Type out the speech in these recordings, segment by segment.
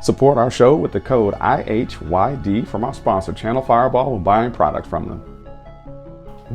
Support our show with the code IHYD from our sponsor, Channel Fireball, when buying products from them.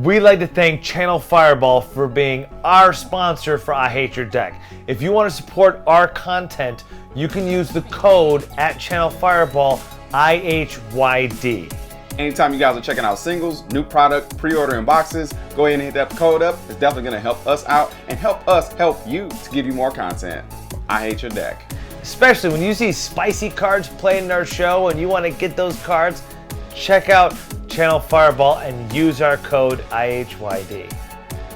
We'd like to thank Channel Fireball for being our sponsor for I Hate Your Deck. If you want to support our content, you can use the code at Channel Fireball IHYD. Anytime you guys are checking out singles, new product, pre-ordering boxes, go ahead and hit that code up. It's definitely going to help us out and help us help you to give you more content. I Hate Your Deck. Especially when you see spicy cards played in our show and you want to get those cards, check out Channel Fireball and use our code IHYD.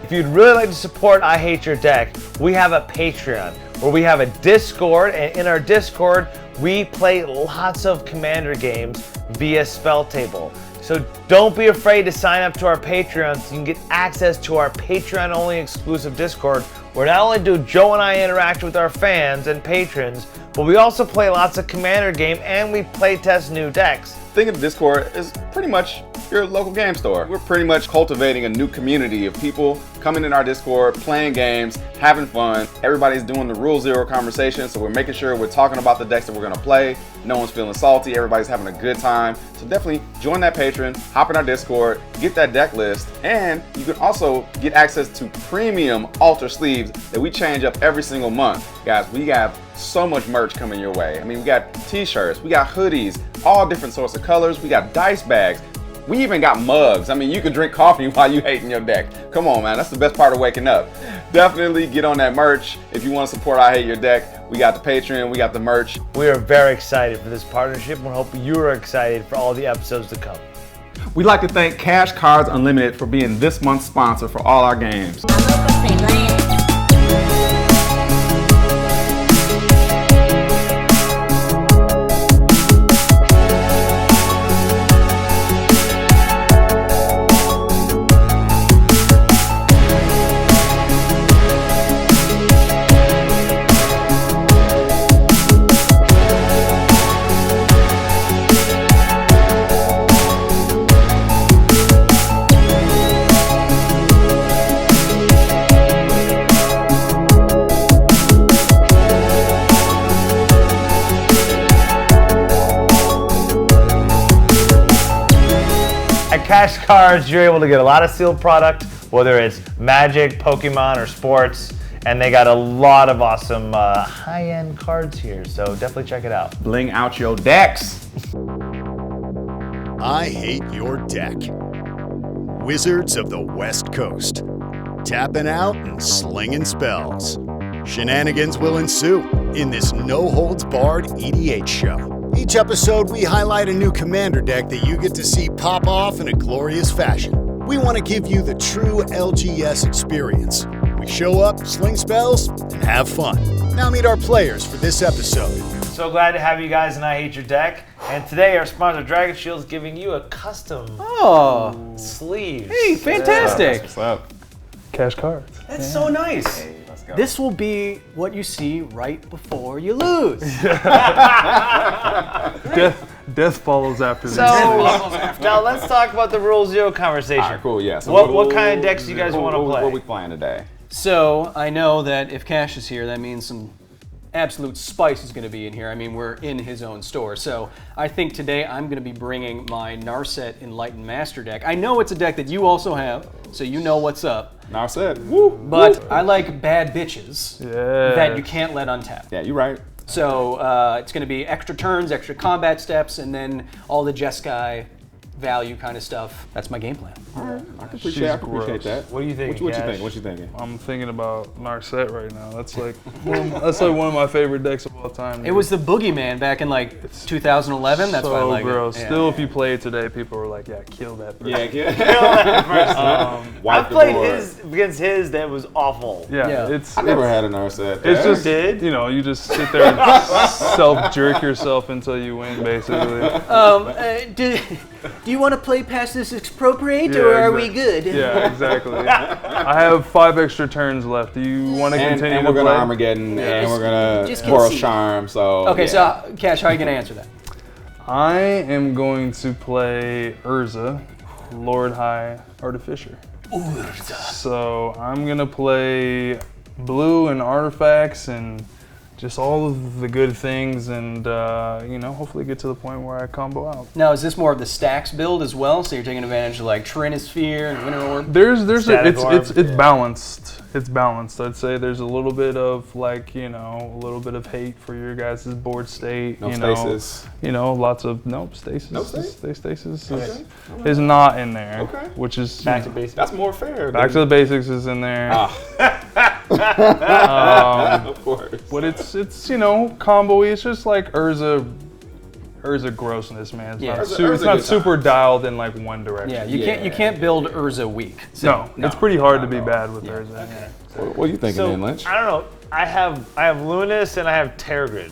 If you'd really like to support I Hate Your Deck, we have a Patreon where we have a Discord, and in our Discord we play lots of Commander games via Spell Table. So don't be afraid to sign up to our Patreon so you can get access to our Patreon only exclusive Discord, where not only do Joe and I interact with our fans and patrons, but we also play lots of Commander game and we play test new decks. Think of Discord as pretty much your local game store. We're pretty much cultivating a new community of people coming in our Discord, playing games, having fun. Everybody's doing the Rule Zero conversation, so we're making sure we're talking about the decks that we're gonna play. No one's feeling salty, everybody's having a good time. So definitely join that Patreon, hop in our Discord, get that deck list, and you can also get access to premium altar sleeves that we change up every single month. Guys, we have so much merch coming your way. I mean, we got t-shirts, we got hoodies, all different sorts of colors, we got dice bags. We even got mugs. I mean, you can drink coffee while you hating your deck. Come on, man. That's the best part of waking up. Definitely get on that merch. If you want to support I Hate Your Deck, we got the Patreon, we got the merch. We are very excited for this partnership and we hope you are excited for all the episodes to come. We'd like to thank Cash Cards Unlimited for being this month's sponsor for all our games. Cash Cards, you're able to get a lot of sealed product, whether it's Magic, Pokemon, or sports, and they got a lot of awesome high-end cards here, so definitely check it out. Bling out your decks. I Hate Your Deck. Wizards of the West Coast. Tapping out and slinging spells. Shenanigans will ensue in this no-holds-barred EDH show. Each episode, we highlight a new Commander deck that you get to see pop off in a glorious fashion. We want to give you the true LGS experience. We show up, sling spells, and have fun. Now meet our players for this episode. So glad to have you guys in I Hate Your Deck. And today our sponsor Dragon Shield is giving you a custom sleeve. Hey, fantastic. What's up? Cash Cards. That's so nice. Hey, let's go. This will be what you see right before you lose. Death follows after this. So now let's talk about the Rule Zero conversation. All right, cool, yeah. So what kind of decks do you guys want to play? What are we playing today? So I know that if Cash is here, that means some absolute spice is going to be in here. I mean, we're in his own store. So I think today I'm going to be bringing my Narset Enlightened Master deck. I know it's a deck that you also have, so you know what's up. Narset. Woo. But I like bad bitches that you can't let untap. Yeah, you're right. So it's going to be extra turns, extra combat steps, and then all the Jeskai value kind of stuff. That's my game plan. All right, I can appreciate that. What do you think? What you thinking? I'm thinking about Narset right now. That's like one of my favorite decks of all time. It was the boogeyman back in like 2011. That's why I like gross. it. Yeah. Still, if you play it today, people were like, "Yeah, kill that person." Yeah, kill that person. I played his against his. That was awful. Yeah. I never had an Narset. It's just you just sit there and self-jerk yourself until you win, basically. Do you want to play past this expropriate, or are we good? Yeah, exactly. I have 5 extra turns left. Do you want to continue and to we're going play? to Armageddon, and we're going to Boros Charm, so... Okay, so Cash, how are you going to answer that? I am going to play Urza, Lord High Artificer. Urza. So I'm going to play blue and artifacts and just all of the good things, and hopefully get to the point where I combo out. Now, is this more of the stacks build as well? So you're taking advantage of like Trinisphere and Winter Orb? It's balanced. It's balanced. I'd say there's a little bit of like a little bit of hate for your guys' board state. Stasis. Lots of stasis. No stasis? Stasis is not in there. Okay. Which is Back to basics. That's more fair. Back to the basics is in there. Of course. But it's combo-y. It's just like Urza grossness, man. It's Yeah. not, Urza it's not good super dialed in like one direction. Yeah, you can't build Urza weak. No, it's pretty hard to be bad with Urza. Okay. What are you thinking, then, Lynch? I don't know. I have Lunas and I have Tergrid.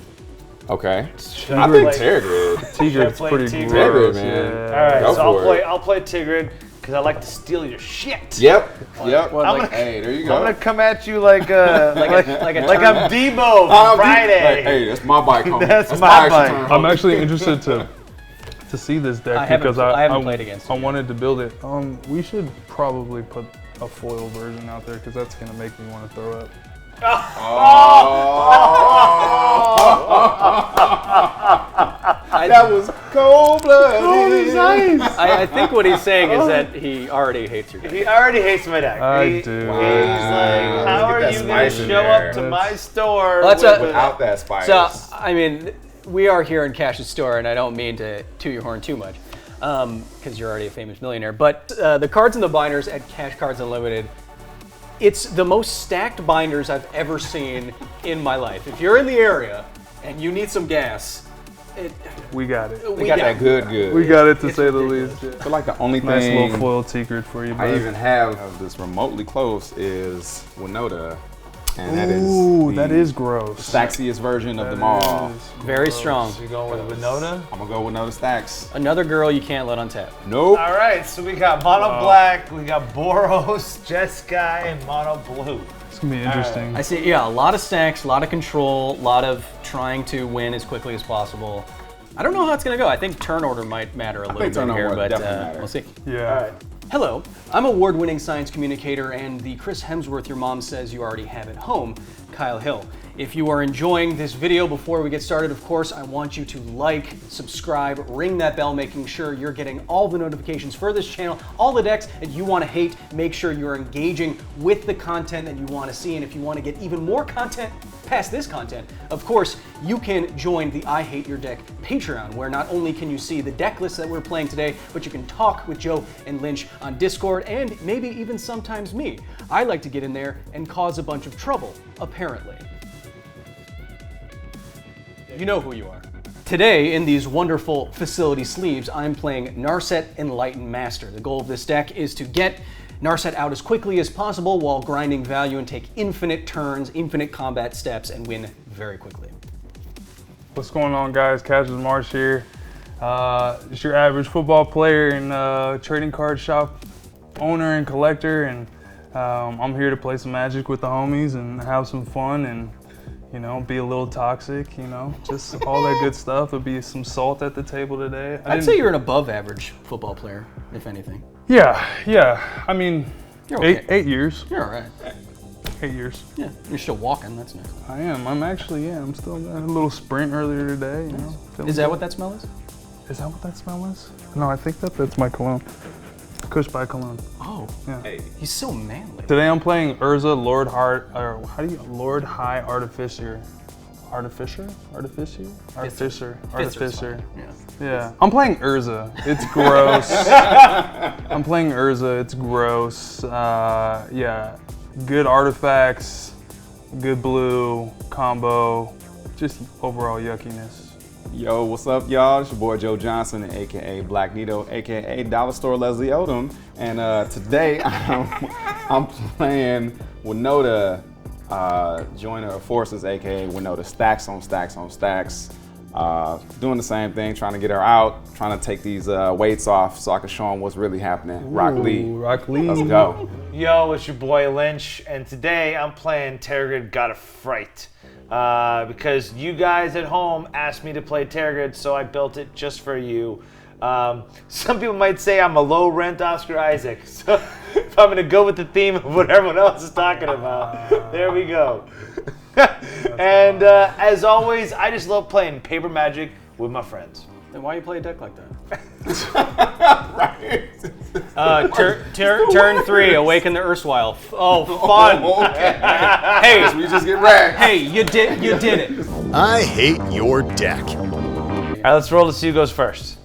Okay. Should I think Tergrid. Tigrid's play pretty Tigrid? gross. Tergrid, man. Yeah. All right, Go so for it. I'll play Tergrid because I like to steal your shit. Yep. Hey, there you go. I'm gonna come at you like I'm Debo Oh, from Friday. Hey, that's my bike, homie. That's my my bike. turn, I'm homie. actually interested to see this deck I haven't played against I it. wanted to build it. We should probably put a foil version out there because that's gonna make me want to throw up. That was cold-blooded. I think what he's saying is that he already hates your deck. He already hates my deck. I do. He's Wow. like, how Look are at that you gonna spice in show there. up to my store Well, that's with Without that spice. So, I mean, we are here in Cash's store, and I don't mean to toot your horn too much, because you're already a famous millionaire. But the cards in the binders at Cash Cards Unlimited, it's the most stacked binders I've ever seen in my life. If you're in the area and you need some gas, We got it. we got that good. We got it to say the least. Yeah. I feel like the only Nice thing little foil Tigrid for you, I bud. even have of this remotely close is Winota. And that is Ooh, the that is gross. Staxiest version of them all. Very strong. You going with Winota? I'm gonna go with Winota Stacks. Another girl you can't let untap. Nope. All right, so we got Mono Black, we got Boros, Jeskai, and Mono Blue. It's gonna be interesting. I see, yeah, a lot of stacks, a lot of control, a lot of trying to win as quickly as possible. I don't know how it's going to go. I think turn order might matter a little think bit turn here, order but definitely matters. we'll see. Yeah. All right. Hello, I'm award-winning science communicator and the Chris Hemsworth your mom says you already have at home, Kyle Hill. If you are enjoying this video, before we get started, of course, I want you to like, subscribe, ring that bell, making sure you're getting all the notifications for this channel, all the decks that you want to hate. Make sure you're engaging with the content that you want to see, and if you want to get even more content past this content, of course, you can join the I Hate Your Deck Patreon, where not only can you see the deck list that we're playing today, but you can talk with Joe and Lynch on Discord, and maybe even sometimes me. I like to get in there and cause a bunch of trouble, apparently. You know who you are. Today, in these wonderful facility sleeves, I'm playing Narset Enlightened Master. The goal of this deck is to get Narset out as quickly as possible while grinding value and take infinite turns, infinite combat steps, and win very quickly. What's going on, guys? CASSIUS Marsh here. Just your average football player and trading card shop owner and collector, and I'm here to play some Magic with the homies and have some fun and be a little toxic, just all that good stuff. There'll be some salt at the table today. I'd say you're an above average football player, if anything. Yeah. I mean, You're okay. 8 years. You're all right. 8 years. Yeah, you're still walking, that's nice. I am. I'm still got a little sprint earlier today, Is that what that smell is? Is that what that smell is? No, I think that's my cologne. Kush by Cologne. Oh, Yeah. Hey. he's so manly. Today I'm playing Urza, Lord High Artificer. Artificer. Yeah. Yeah. I'm playing Urza. It's gross. I'm playing Urza. It's gross. Yeah. Good artifacts, good blue combo, just overall yuckiness. Yo, what's up, y'all? It's your boy Joe Johnson, aka Black Nito, aka Dollar Store Leslie Odom, and today I'm playing Winota, Joiner of Forces, aka Winota, stacks on stacks on stacks. Doing the same thing, trying to get her out, trying to take these weights off so I can show them what's really happening. Rock Lee. Let's go. Yo, it's your boy Lynch, and today I'm playing Tergrid Got a Fright. Because you guys at home asked me to play Tergrid, so I built it just for you. Some people might say I'm a low-rent Oscar Isaac, so if I'm going to go with the theme of what everyone else is talking about, there we go. And as always, I just love playing paper magic with my friends. Then why you play a deck like that? Turn 3, awaken the erstwhile. Oh, fun. Hey, we just get wrecked. hey, you did it. I hate your deck. All right, let's roll to see who goes first.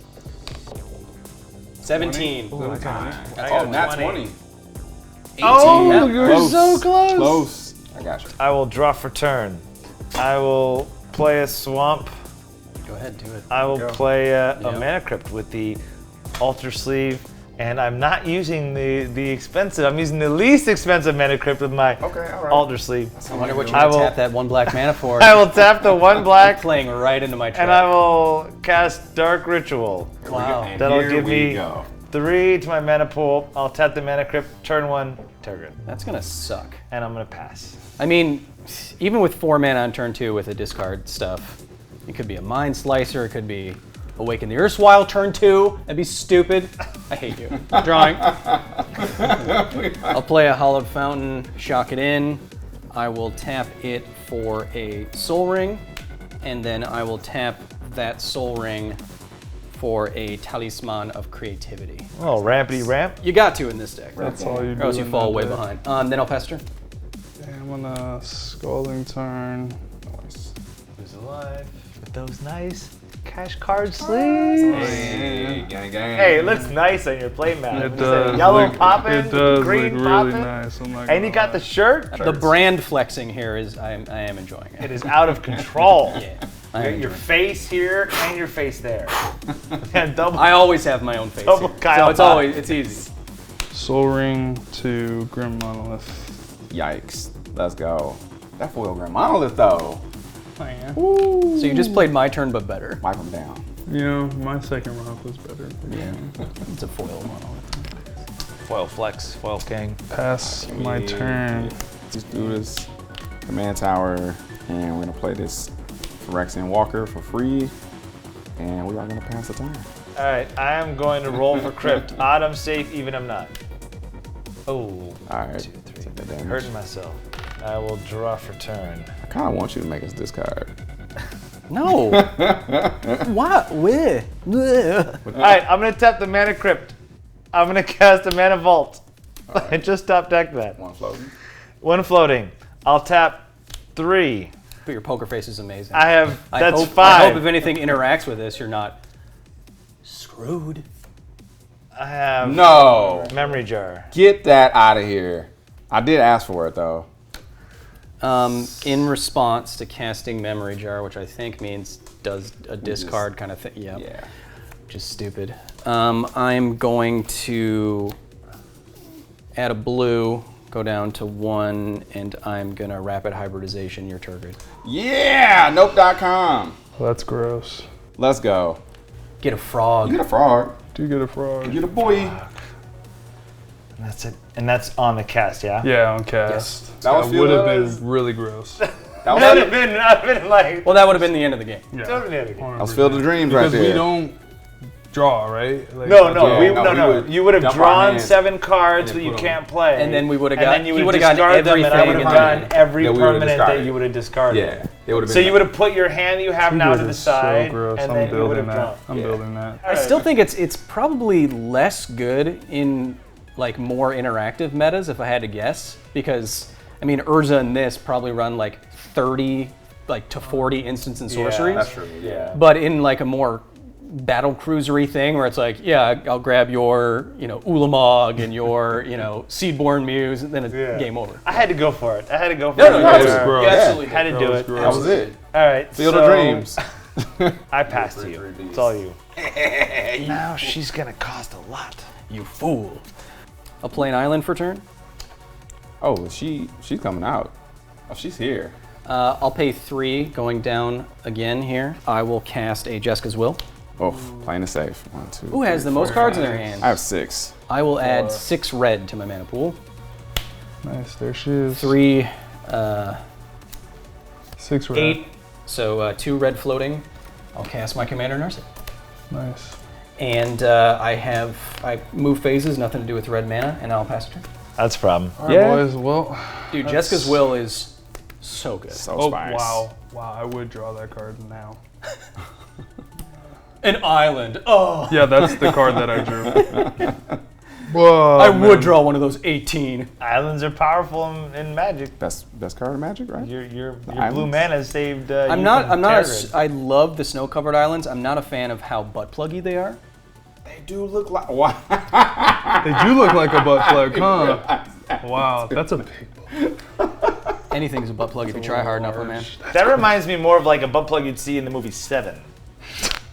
17. Oh, nat 20. 18. Oh, you're Close. so close. Close. I got you. I will draw for turn. I will play a swamp. Go ahead, do it. I will play a mana crypt with the altar sleeve. And I'm not using the expensive. I'm using the least expensive mana crypt with my altar sleeve. I wonder what you're going to tap that 1 black mana for. I will tap the 1 black. Playing right into my trap. And I will cast Dark Ritual. Wow. That'll give me 3 to my mana pool. I'll tap the mana crypt, turn 1, Tergrid. That's going to suck. And I'm going to pass. I mean, even with 4 mana on turn 2 with the discard stuff, it could be a Mind Slicer, it could be Awaken the Erstwhile turn 2. That'd be stupid. I hate you. Drawing. I'll play a Hollowed Fountain, shock it in. I will tap it for a Soul Ring, and then I will tap that Soul Ring for a Talisman of Creativity. Oh, rampity ramp. You got to in this deck. That's all you do. Or else you in fall that way deck. behind. Then I'll pass turn. I'm gonna Scalding Turn. Who's alive? With those nice cash card sleeves. Hey, gang, gang. Hey, it looks nice on your playmat. It does. Yellow look, popping, it does green look popping. really nice. I'm not And gonna you got lie. the shirt. The brand flexing here is, I am enjoying it. It is out of control. Yeah. You got your face here and your face there. And double. I always have my own face Double here. Kyle So it's Bob. always, it's easy. Soul Ring to Grim Monolith. Yikes. Let's go. That foil Grand Monolith, though. So you just played my turn, but better. Wipe them down. You know, my second round was better. Yeah. It's a foil monolith. Foil flex, foil king. Pass my turn. Let's do this command tower, and we're gonna play this Phyrexian Walker for free, and we are gonna pass the turn. All right, I am going to roll for crypt. Odd, I'm safe, even I'm not. Oh, All right. 2, 3. Take that damage. Hurting myself. I will draw for turn. I kind of want you to make us discard. No. What? Where? All right, I'm gonna tap the mana crypt. I'm gonna cast a mana vault. I just top decked that. One floating. 1 floating. I'll tap 3. But your poker face is amazing. I have. That's hope, 5. I hope if anything interacts with this, you're not screwed. I have No. memory jar. Get that out of here. I did ask for it though. In response to casting Memory Jar, which I think means does a discard kind of thing. Yep. Yeah. Which is stupid. I'm going to add a blue, go down to 1, and I'm gonna Rapid Hybridization your Tergrid. Yeah. Nope.com. That's gross. Let's go. Get a frog. You get a frog. Do you get a frog? You get a boy. And that's it. And that's on the cast, yeah? Yeah, on cast. Yes. That was would have Phil's. been really gross. That That would have been like. Well, that would have been the end of the game. Yeah. Totally. That was Field of Dreams right Because there. we don't draw, right? Like, No, like, no, Yeah, we, no, no, we no. would You would have dump our drawn hands 7 cards and that then you put 'em- can't play. And then we would have And got. then you he would would have have gotten discarded them, and I would everything. have and done then- every that we would've permanent that discarded. you would have discarded. Yeah. They would have been. So you would have put your hand you have now to Tergrid the is side, so gross. and I'm then you would building have that. drawn. I'm Yeah. building that. I still think it's probably less good in like more interactive metas if I had to guess, because I mean Urza and this probably run like 30 like to 40 instants and sorceries. That's true. Yeah. But in like a more battle cruisery thing where it's like, yeah, I'll grab your, Ulamog and your, Seedborn Muse, and then it's Yeah. game over. I had to go for it. I had to go for No, it. no, That you was gross. you absolutely Had to did. do was it. gross. That was it. All right. Field so of Dreams. I passed to you. 3Bs. It's all you. Now she's gonna cost a lot. You fool. I'll play an island for turn. Oh, she's coming out. Oh, she's here. I'll pay 3 going down again here. I will cast a Jessica's Will. Oh, playing it safe. 1, 2. Who has the most cards in their hand? I have 6. I will add 6 red to my mana pool. Nice. There she is. 3, 6 red. 8. So 2 red floating. I'll cast my Commander Narset. Nice. And I move phases, nothing to do with red mana, and I'll pass a turn. That's a problem. All right, Yeah. boys. Well, Dude, That's- Jessica's Will is So good. So Oh, spice. wow. Wow, I would draw that card now. An island. Oh. Yeah, that's the card that I drew. Whoa, I would man. draw one of those 18. Islands are powerful in Magic. Best card of Magic, right? Your blue islands? mana saved. I'm you not. from I'm not. Tergrid. I love the snow-covered islands. I'm not a fan of how butt pluggy they are. They do look like. Wow. They do look like a butt plug, huh? Wow, that's a big butt. Anything's a butt plug if you try hard enough, my man. That reminds me more of like a butt plug you'd see in the movie Seven.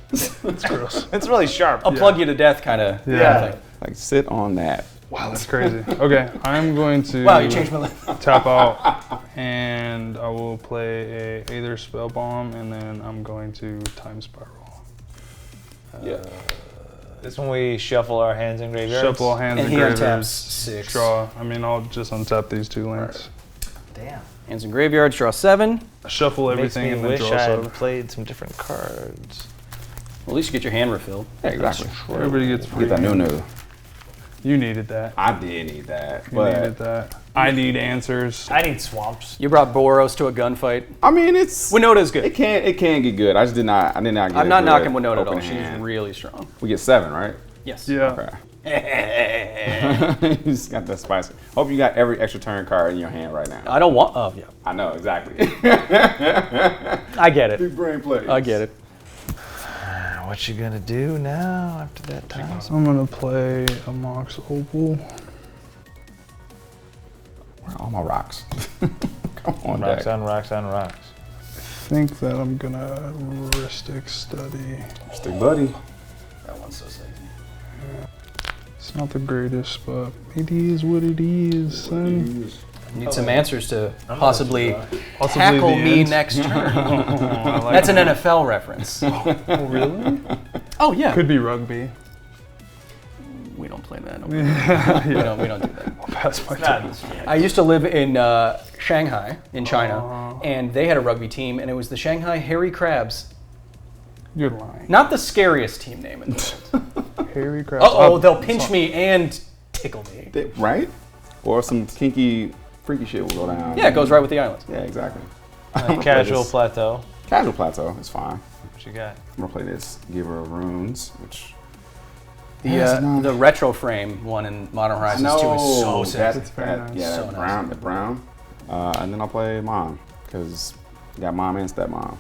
That's gross. It's really sharp. I'll plug you to death kind of Yeah. thing. Like, sit on that. Wow, that's crazy. Okay, I'm going to Wow, you changed my life. tap out, and I will play a Aether Spell Bomb, and then I'm going to Time Spiral. Yeah. This one we shuffle our hands in graveyards. Shuffle hands And and he graveyards. untaps 6. Draw. I mean, I'll just untap these 2 lands. Damn. Hands in graveyards, draw 7. Shuffle Makes everything me and then wish draw I 7. had played some different cards. Well, at least you get your hand refilled. Yeah, exactly. Everybody gets free. Get that new. You needed that. I did need that, You needed but that. I need answers. I need swamps. You brought Boros to a gunfight. I mean, it's Winota's it good. can get good. I did not get. I'm a not good knocking Winota at all. opening She's hand. really strong. We get 7, right? Yes. Yeah. Okay. You just got that spice. Hope you got every extra turn card in your hand right now. I don't want. Oh, yeah. I know exactly. I get it. Big brain plays. I get it. What you gonna do now after that time? I'm gonna play a Mox Opal. Where are all my rocks? Come on, Rocks Deck. on rocks on rocks. I think that I'm gonna Ristic Study. Stick buddy. That one's so safe. It's not the greatest, but it is what it is, son. Need some answers to possibly Possibly tackle the me end. next turn. I like That's an NFL reference. Oh, really? Oh, yeah. Could be rugby. We don't play that. Yeah. We don't do that. Pass my turn. I used to live in Shanghai, in China, and they had a rugby team, and it was the Shanghai Hairy Crabs. You're lying. Not the scariest team name in the world. Hairy crabs. Uh-oh, they'll pinch me and tickle me. Right? Or some kinky, freaky shit will go down. Yeah, it goes right with the islands. Yeah, exactly. Casual plateau. Casual plateau is fine. What you got? I'm gonna play this Giver of Runes, which The retro frame one in Modern Horizons 2 is so sick. That's very nice. Yeah, So that nice. brown. And then I'll play Mom, because you got Mom and Stepmom.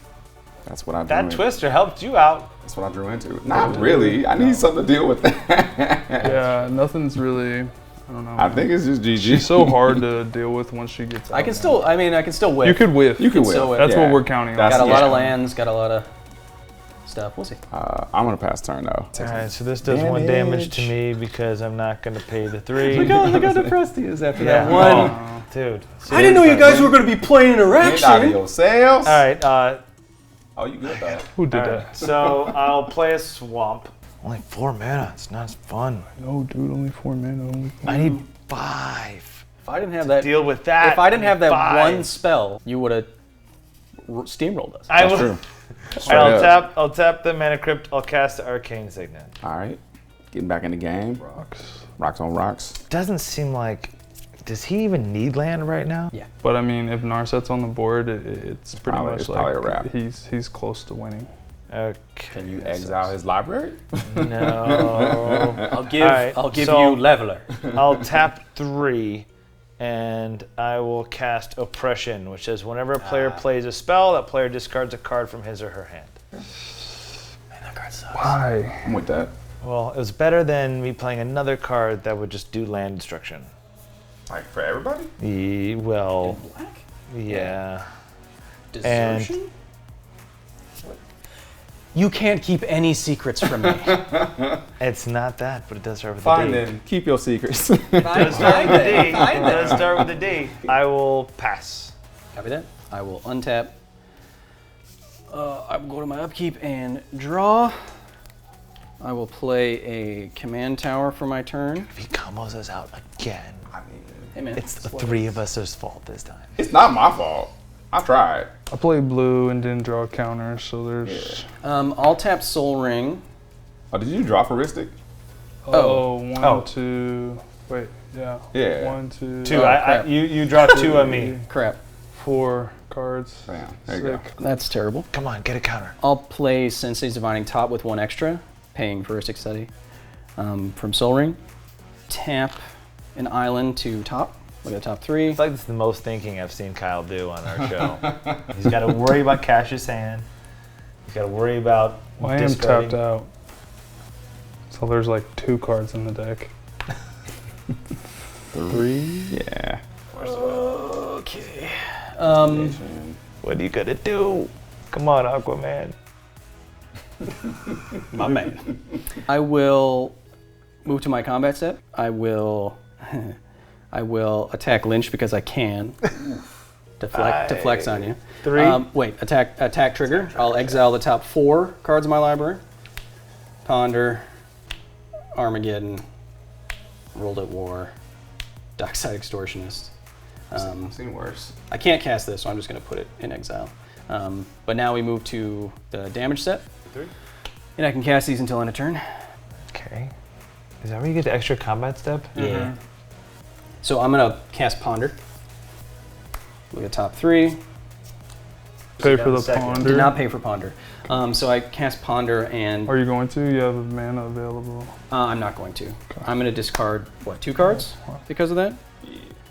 That's what I drew. That twister helped you out. That's what I drew into. Not really. I need something to deal with that. Yeah, nothing's really. I don't know. I think it's just GG. She's so hard to deal with once she gets out. I can still whiff. You could whiff. You can still whip. whip. That's what we're counting on. That's- Got a lot of yeah. lands, got a lot of stuff. We'll see. I'm gonna pass turn though. All right, so this does 1 damage to me because I'm not gonna pay the 3. Look how depressed he is after Yeah. that one. Oh. Dude. I didn't know you guys were going to be playing interaction. Get out of yourselves. All right, Oh, you good though? Who did all that? right. So I'll play a swamp. Only 4 mana. It's not as fun. No, dude, only 4 mana. Only 4 I need 5. If I didn't have that, Deal with that. if I didn't have that 5. one spell, you would have steamrolled us. I That's will. true. All right, I'll tap the mana crypt. I'll cast the arcane signet. All right, getting back in the game. Rocks. Rocks on rocks. Doesn't seem like. Does he even need land right now? Yeah. But I mean, if Narset's on the board, it's pretty probably- much it's like probably a wrap. he's close to winning. Okay. Can you exile his library? No. I'll give Alright, I'll give so- you leveler. I'll tap 3, and I will cast Oppression, which says whenever a player plays a spell, that player discards a card from his or her hand. Man, that card sucks. Why? I'm with that. Well, it was better than me playing another card that would just do land destruction. Like for everybody? Well, Black? yeah. Desertion? You can't keep any secrets from me. It's not that, but it does start with Fine a D. then. Keep your secrets. It does start with a D. It does start with a D. I will pass. Copy that. I will untap. I will go to my upkeep and draw. I will play a command tower for my turn. If he combos us out again, Hey man, it's the 3 of us' fault this time. It's not my fault. I tried. I played blue and didn't draw counters, so there's. I'll tap Soul Ring. Oh, did you draw for Ristic? Oh, one, Oh. 2. Wait, yeah. Yeah. 1, 2. 2. crap. You draw 2 on me. Crap. 4, cards. Bam. There you go. Sick. That's terrible. Come on, get a counter. I'll play Sensei's Divining Top with 1 extra, paying for a 6 study from Soul Ring. Tap an island to top. Look at the top 3. It's like this is the most thinking I've seen Kyle do on our show. He's got to worry about Cassius' hand. He's got to worry about Well, I am discarding. tapped out. So there's like 2 cards in the deck. 3. Yeah. Okay. What are you gonna do? Come on, Aquaman. My man. I will move to my combat step. I will attack Lynch because I can. to flex on you. 3. Wait, attack trigger. I'll exile the top 4 cards of my library. Ponder, Armageddon, Rolled at War, Dockside Extortionist. I've seen worse. I can't cast this, so I'm just going to put it in exile. But now we move to the damage step. 3. And I can cast these until end of turn. Okay. Is that where you get the extra combat step? Yeah. So I'm going to cast Ponder. Look at top 3. Pay for the second. ponder. Did not pay for Ponder. So I cast Ponder and Are you going to? You have a mana available. I'm not going to. I'm going to discard, 2 cards because of that?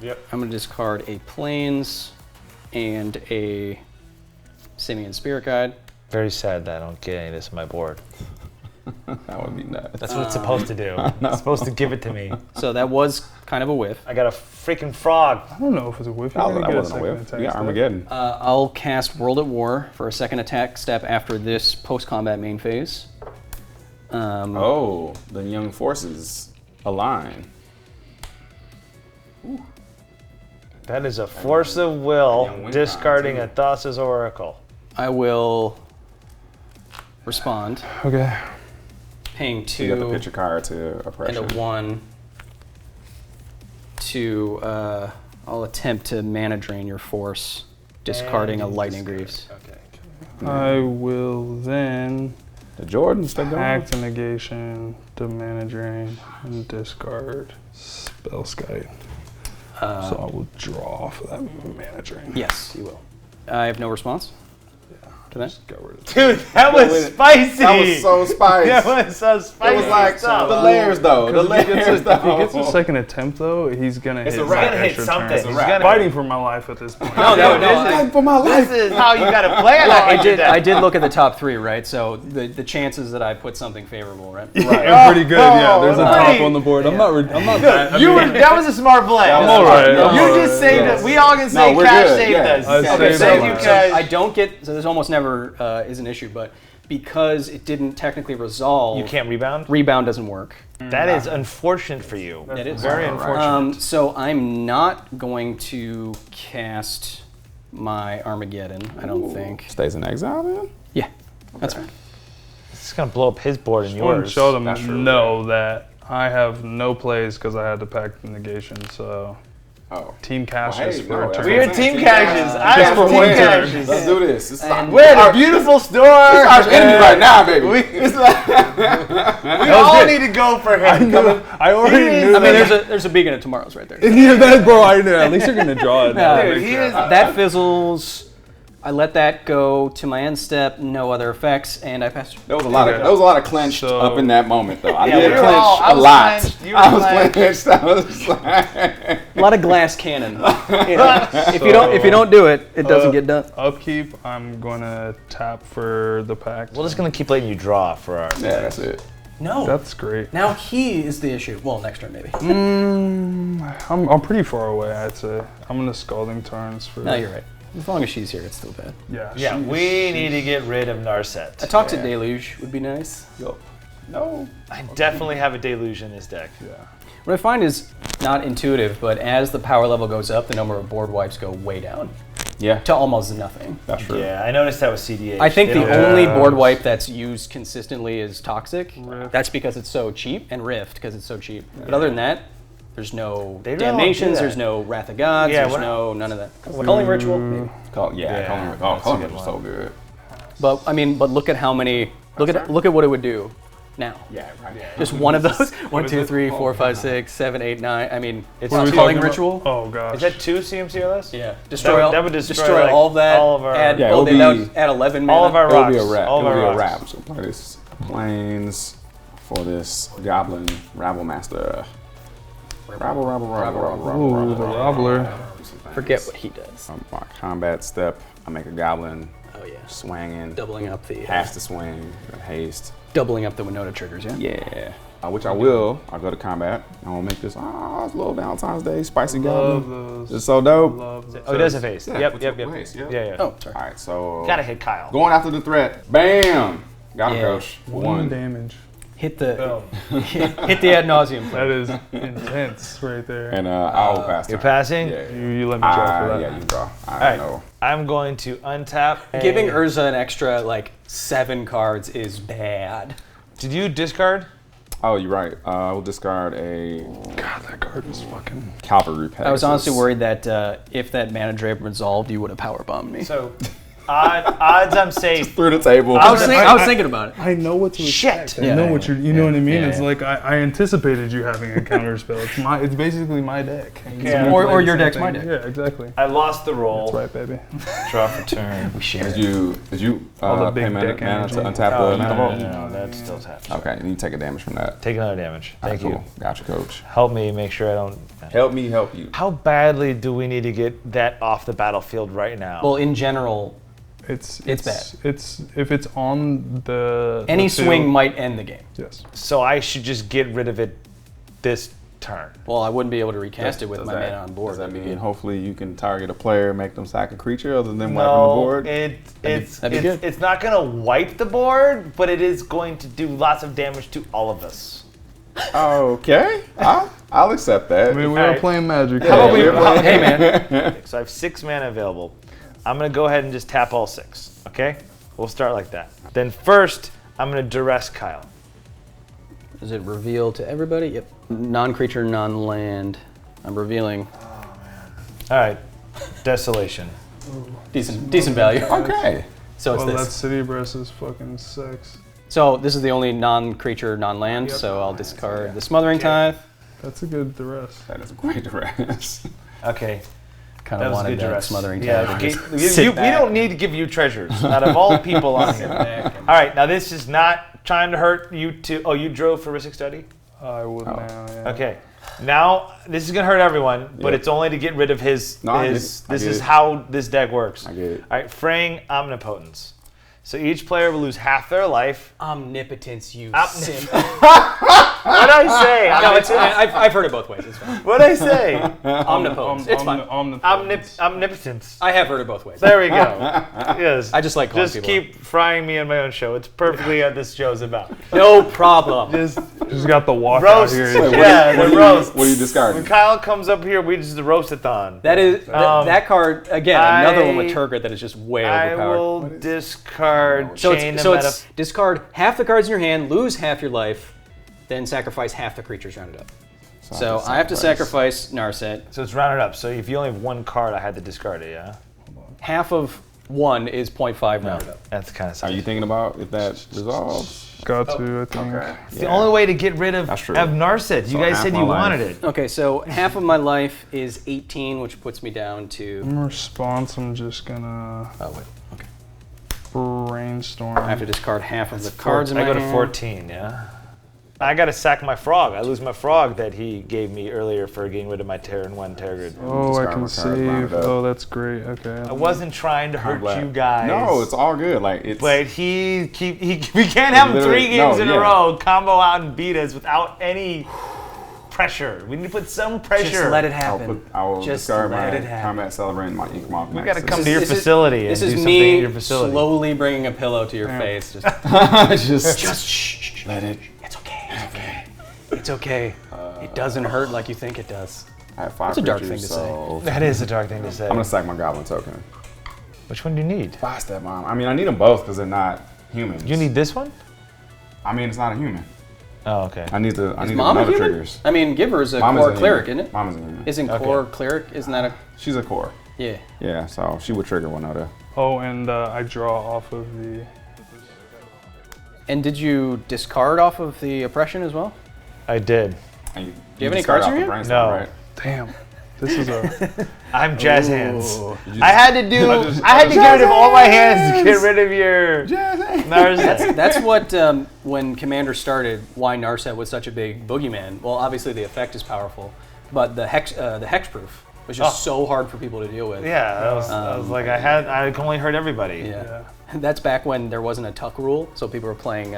Yep. I'm going to discard a Plains and a Simian Spirit Guide. Very sad that I don't get any of this on my board. That would be nuts. That's what it's supposed to do. It's supposed to give it to me. So that was kind of a whiff. I got a freaking frog. I don't know if it's a whiff. That You're gonna get a wasn't a second whiff. attack You got step. Armageddon. I'll cast World at War for a second attack step after this post-combat main phase. Oh, the young forces align. That is a force of will, Young Wind discarding Con, a Thassa's Oracle. I will respond, Okay. paying So you got the 2 picture card to and oppression. a 1 to, I'll attempt to mana drain your force, discarding a Lightning Greaves. Okay. I will then The Jordan still going. act a negation, the mana drain, and discard spell skite. So I will draw for that mana drain. Yes, you will. I have no response to that. Got rid of it. Dude, that was spicy. That was so spicy. That was so spicy. It was like stuff. the layers, though. The If he layers, gets a though. second attempt, though, he's gonna It's hit a wrap. that He's gonna hit extra something. turn. He's I'm gonna- fighting for my life at this point. No, I'm for my life. This is how you gotta play it. I did look at the top 3, right? So the chances that I put something favorable, right? I'm pretty good. Yeah, there's a Right. top on the board. I'm not bad. I You mean, were, that was a smart play. I'm all right. I'm You all just right. saved us. We all can say we're Cash good. saved Yeah. us. I Okay, saved so, our lives. so I don't get, so this almost never is an issue, but because it didn't technically resolve, You can't rebound? rebound doesn't work. That is unfortunate for you. It is. Very unfortunate. So I'm not going to cast my Armageddon, I don't think. Stays in exile then? Yeah, that's fine. It's gonna blow up his board and I want to yours. show them That's true. know that I have no plays because I had to pack the negation. So Oh. Team Cassius hey, for no, a that's turn. what We I'm are saying. Team Cassius. I Just am for Team one turn. Cassius. Let's do this. It's And- We're at a beautiful store. Arch enemy right now, baby. We all need to go for him. I already knew I mean, that. there's a beacon at tomorrow's right there. Yeah, that, bro, I knew. At least you're gonna draw it. now. Dude, that fizzles. I let that go to my end step, no other effects, and I passed. There was a lot of clenched So- up in that moment, though. I Yeah, did we were clench all- I a was lot. clenched, you were I was clenched. clenched. I was like, A lot of glass cannon. You know, if you don't do it, it doesn't get done. Upkeep, I'm gonna tap for the pack. We're just gonna keep letting you draw for our. yeah, that's it. No. That's great. Now he is the issue. Well, next turn maybe. I'm pretty far away, I'd say. I'm gonna Scalding Tarns for. No, you're right. As long as she's here, it's still bad. Yeah. Yeah, we need to get rid of Narset. A Toxic Deluge would be nice. Yup. No. I definitely have a deluge in this deck. Yeah. What I find is not intuitive, but as the power level goes up, the number of board wipes go way down Yeah, to almost nothing. that's true. Yeah, I noticed that with CDH. I think They the don't- only Yeah. board wipe that's used consistently is Toxic. Rift. That's because it's so cheap, and Rift because it's so cheap. But other than that, there's no They really don't do Damnations, that. there's no Wrath of Gods, Yeah, there's what- no none of that. Culling Ritual, maybe. Yeah, Culling that's a Culling good was one. so good. But I mean, but look at how many. Look at what it would do. now. Yeah, right. Just one of those. 1, 2, 3, 4, 5, 6, 7, 8, 9. I mean, it's What are we killing talking ritual. about? Oh gosh. Is that 2 CMC or less? Yeah. Destroy that would destroy like, all of that. all of our- add, Yeah, it oh, would then be- that would add 11 mana. all of our It would be a rocks. wrap. All It of would be our a rocks. wrap. So play this planes for this goblin rabble master. Rabble. Ooh, the Robbler. Forget what he does. My combat step, I make a goblin Oh yeah. swinging, Doubling up the has to swing, haste. doubling up the Winota triggers. Yeah. Yeah. Which I will. I'll go to combat. I'm gonna make this it's a little Valentine's Day spicy Love goblin. those. It's so dope. Love those. Oh, he does have haste. Yeah, Yep. with Yeah. yeah. Oh, sorry. All right, so Gotta hit Kyle. going after the threat. Bam! Got him, Yeah. coach. 1 damage. Hit the Oh, hit the ad nauseum. that is intense right there. And I'll pass. You're turn. passing? Yeah. You let me draw for that. Yeah, you draw. I All right. know. I'm going to untap. Giving Urza an extra like 7 cards is bad. Did you discard? Oh, you're right. I will discard a God, that card is fucking. cavalry pack. I was honestly worried that if that mana drape resolved, you would have power bombed me. So, odds I'm safe. through the table. I was thinking about it. I know what to Shit. expect. I know what you know what I mean? Yeah, It's yeah. like I anticipated you having a counter spell. It's basically my deck. And Yeah. you Or play your the deck's same my thing. deck. Yeah, exactly. I lost the roll. That's right, baby. Draw for turn. We share Did it. you All the pay big mana deck to energy. untap Oh, the no, mana no, vault? no, that's still tapped. Okay, and you take a damage from that. Take another damage. Thank Cool. you. Gotcha, coach. Help me make sure I don't. Help me help you. How badly do we need to get that off the battlefield right now? Well, in general, It's bad. It's if it's on the any field- swing might end the game. Yes. so I should just get rid of it this turn. Well, I wouldn't be able to recast it with Does my that- mana on board. Does that That'd be mean good. hopefully you can target a player, make them sack a creature other than wiping the board? that'd be good. It's not going to wipe the board, but it is going to do lots of damage to all of us. Okay, I'll accept that. I mean, we All are right. playing Magic. How about we? we're playing- Hey man, So I have 6 mana available. I'm going to go ahead and just tap all 6. Okay? We'll start like that. Then first, I'm going to duress Kyle. does it reveal to everybody? Yep. Non-creature, non-land. I'm revealing All right. Desolation. decent value. Okay. So it's Well, this. that City Breast is fucking sex. So this is the only non-creature, non-land. So I'll discard the Smothering Tithe. That's a good duress. That is a great duress. Okay. Kind That of was wanted good that duress. Smothering Yeah, Tithe. to okay. just sit We back. don't need to give you treasures out of all people on here. All right, now this is not trying to hurt you two. Oh, you drove for Ristic Study? I would now. Yeah. Okay. Now, this is going to hurt everyone, but Yep. it's only to get rid of his. No, I get his it. I this get is it. how this deck works. I get it. All right, fraying omnipotence. So each player will lose half their life. Omnipotence, you simp. What'd I say? No, it's, I've heard it both ways. It's fine. What'd I say? Omnipotence. It's fine. Omnipotence. I have heard it both ways. There we go. Yes. I just like calling Just people keep frying me on my own show. It's perfectly what this show's about. No problem. Just Just got the walk roast. out here. Yeah, the roast. What are you discarding? When Kyle comes up here, we just roast-a-thon. That is that card again. Another one with I- Tergrid that is just way I overpowered. will discard So Chain it's, of so Meta. it's discard half the cards in your hand, lose half your life, then sacrifice half the creatures rounded up. So I have to sacrifice Narset. So it's rounded up. So if you only have one card, I had to discard it, yeah? Half of one is 0.5 rounded up. That's kind of Are you thinking about if that resolves? Got to, I think. It's the only way to get rid of That's true. Narset. You So guys half said my you life. wanted it. Okay, so half of my life is 18, which puts me down to. In response, I'm just gonna Oh wait. Okay. brainstorm. I have to discard half of the cards in my I go to hand. 14, yeah? I got to sack my frog. I lose my frog that he gave me earlier for getting rid of my Terran 1 Tergrid. Oh, I Discard can my cards, round save. it up. Oh, that's great. Okay. I wasn't trying to I'm hurt glad. you guys. No, it's all good. Like it's. But we can't have him 3 Literally- games no, in a yeah. row, combo out and beat us without any pressure. We need to put some pressure. Just let it I'll happen. I will Just discard let my it happen. combat celebrant, my ink moth. We got to come to your This is- facility and This do is something me at your facility. slowly bringing a pillow to your face. just Shh. let it. It's okay. It's okay. It's okay. It doesn't hurt like you think it does. I have 5 That's a dark creatures, thing to so That is a dark thing to say. I'm gonna sack my goblin token. Which one do you need? Why step mom? I mean, I need them both because they're not humans. You need this one? I mean, it's not a human. Oh, okay. I need the. I Is need Mom a another human? triggers. I mean, Giver's a Mom core a cleric, human. isn't it? Mom is a human. Isn't Okay. core cleric? Isn't that a. She's a core. Yeah. Yeah, so she would trigger Winota. Oh, and I draw off of the. And did you discard off of the oppression as well? I did. And you you have any just started cards in off your the hand? brainstorm, No. right? Damn. This is a. I'm jazz hands. You I had to get rid of all my hands to get rid of your Narset. That's what, when Commander started, why Narset was such a big boogeyman. Well, obviously the effect is powerful, but the hexproof was just so hard for people to deal with. Yeah, I was like, I can only hurt everybody. Yeah. That's back when there wasn't a tuck rule, so people were playing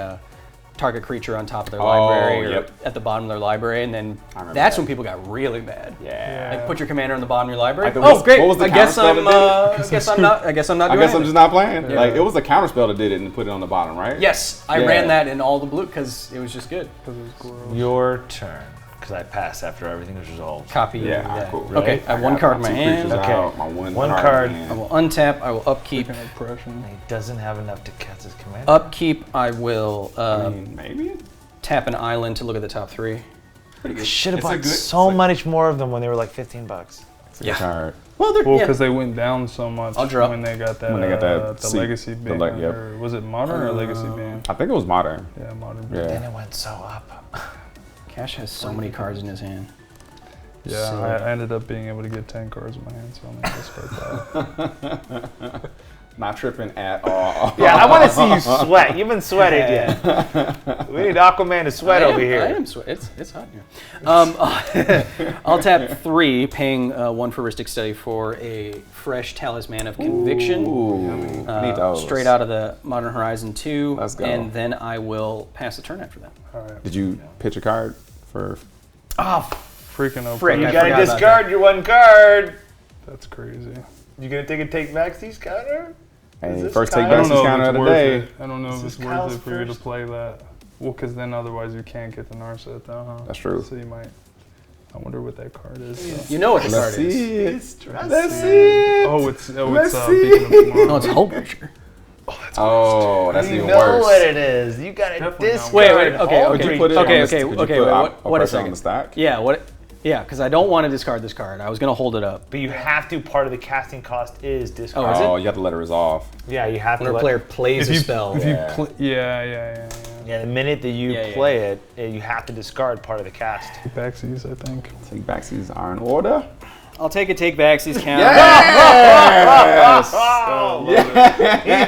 target creature on top of their library or at the bottom of their library, and then that's when people got really mad. Yeah. Like, put your commander on the bottom of your library. What Great. was the I guess counterspell I'm. that did it? I guess I'm not. I guess I'm not. I doing guess I'm anything. just not playing. Yeah. Like, it was the counterspell that did it and put it on the bottom, right? Yes, I ran that in all the blue because it was just good. Your turn, because I passed after everything was resolved. Copy. Yeah, cool. Okay, Right? I have one card in my hand. Okay. My one One card. card. in my I hand. will untap. I will upkeep. Oppression. He doesn't have enough to cast his commander. Upkeep. I will I mean, maybe. tap an island to look at the top 3. Pretty good. Should have It's a bought good- so it's a- much more of them when they were like $15. It's a good card. Well, they're Well, because they went down so much I'll drop. when they got that, the seat, legacy the ban. yep. Or was it modern or legacy ban? I think it was modern. Yeah, modern. Yeah. Then it went so up. Cash has so many cards in his hand. Yeah, So- I ended up being able to get 10 cards in my hand, so I'm gonna discard that. Not tripping at all. Yeah, I want to see you sweat. You've been sweating yet. We need Aquaman to sweat over here. I am sweat. It's hot here. I'll tap 3, paying 1 for Ristic Study for a fresh Talisman of Conviction. Ooh, need those. Straight out of the Modern Horizon 2. Let's go. And then I will pass the turn after that. All right. Did you pitch a card for? Oh, Freaking open. Frick, You I gotta forgot about discard your one card. That's crazy. You gonna take back these counter? Hey, this first Kyle? take I back don't know counter if of it's the worth day. it. I don't know if Is it's this worth Kyle's it for you to first? play that. Well, because then otherwise you can't get the Narset though, huh? That's true. So you might. I wonder what that card is. you know what the Let's card is. see it. Let's Let's see it. Oh, it's Let's Beacon of see. Tomorrow. No, it's Hullbreacher. Oh, that's You even know worse. what it is. You gotta Definitely not. discard. Wait, okay, all Could you three put it cards. on Okay, the, okay, could you okay, put wait, op- what a oppression on second. the stack? Yeah, what? Yeah, because I don't want to discard this card. I was gonna hold it up. But you have to. Part of the casting cost is discard. Oh, is it? Oh, you have to let it resolve. Yeah, you have When to. a player plays a spell. If Yeah. you yeah. Yeah, the minute that you Yeah. play it, you have to discard part of the cast. Backsies, I think. Take backsies are in order. I'll take a take back. These count. Yes! Oh, he's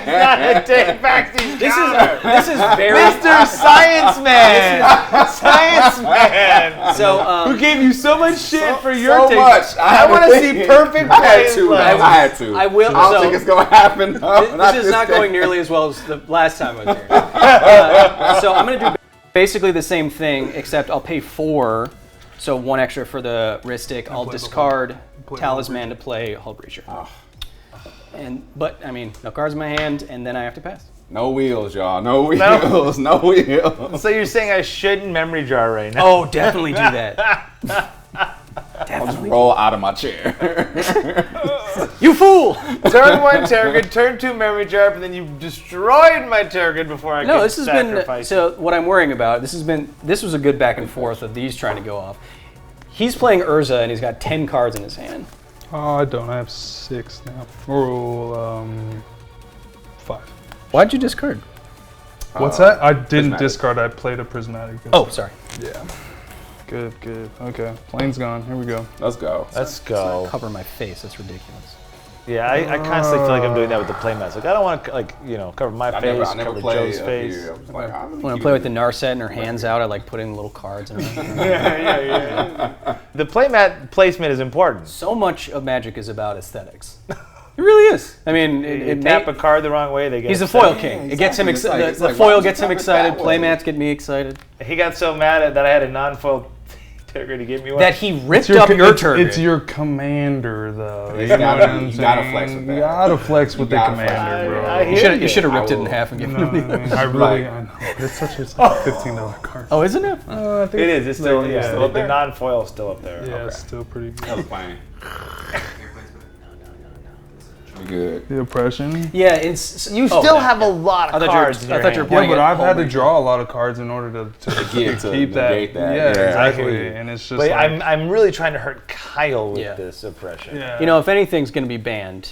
not take back these This is very Mr. Science Man. Science Man. so. Who gave you so much shit for your so take? much. I want to see perfect I had plays to. left. I had to. I will- I don't so- think it's gonna happen. No, This is not going nearly as well as the last time I was here. So I'm going to do basically the same thing, except I'll pay 4, so 1 extra for the Ristic. I'll discard Talisman to play Hull Breacher. But I mean, no cards in my hand, and then I have to pass. No wheels, y'all. No wheels. No wheels. So you're saying I shouldn't memory jar right now? Oh, definitely do that. I'll just roll out of my chair. You fool! Turn 1 Tergrid, turn 2 memory jar, but then you destroyed my Tergrid before I No, could this has been sacrifice it. so. What I'm worrying about. This was a good back and forth of these trying to go off. He's playing Urza and he's got 10 cards in his hand. Oh, I don't. I have 6 now. Or 5. Why'd you discard? What's that? I didn't Prismatic. discard. I played a prismatic. Oh, sorry. Yeah. Good. Okay. Plane's gone. Here we go. Let's go. Let's go. Cover my face. That's ridiculous. Yeah, I constantly feel like I'm doing that with the playmats. Like I don't want to, cover my I face, never cover play Joe's up face. here. I was like, I'm When I play with the Narset and her hands out, I like putting little cards in her. Yeah. The playmat placement is important. So much of Magic is about aesthetics. It really is. I mean, You it tap a card the wrong way, they get he's a upset. foil king. It gets him It's like- excited. it's The like, foil why gets don't him you tap it excited. that way? Playmats get me excited. He got so mad that I had a non-foil Tergrid to give me one. That he ripped up your turn. It's your commander, though. You know gotta- what I'm you gotta saying? flex with that. You gotta flex with the gotta flex. commander, bro. I hear You should have ripped it in will. half and You given know him what I the. mean? I really, I know. It's such a $15 card. Oh, isn't it? I think It is. It's still, yeah, the, the non-foil is still up there. Yeah, it's still pretty good. That was fine. Be good. The oppression. Yeah, it's. You still have a lot of I thought you were- cards in I your thought you were hand. Yeah, playing but it I've had to Hull draw a lot of cards in order to get to keep that. negate that. Yeah, Yeah, exactly. And it's just But like, I'm really trying to hurt Kyle with Yeah. this oppression. yeah. You know, if anything's going to be banned,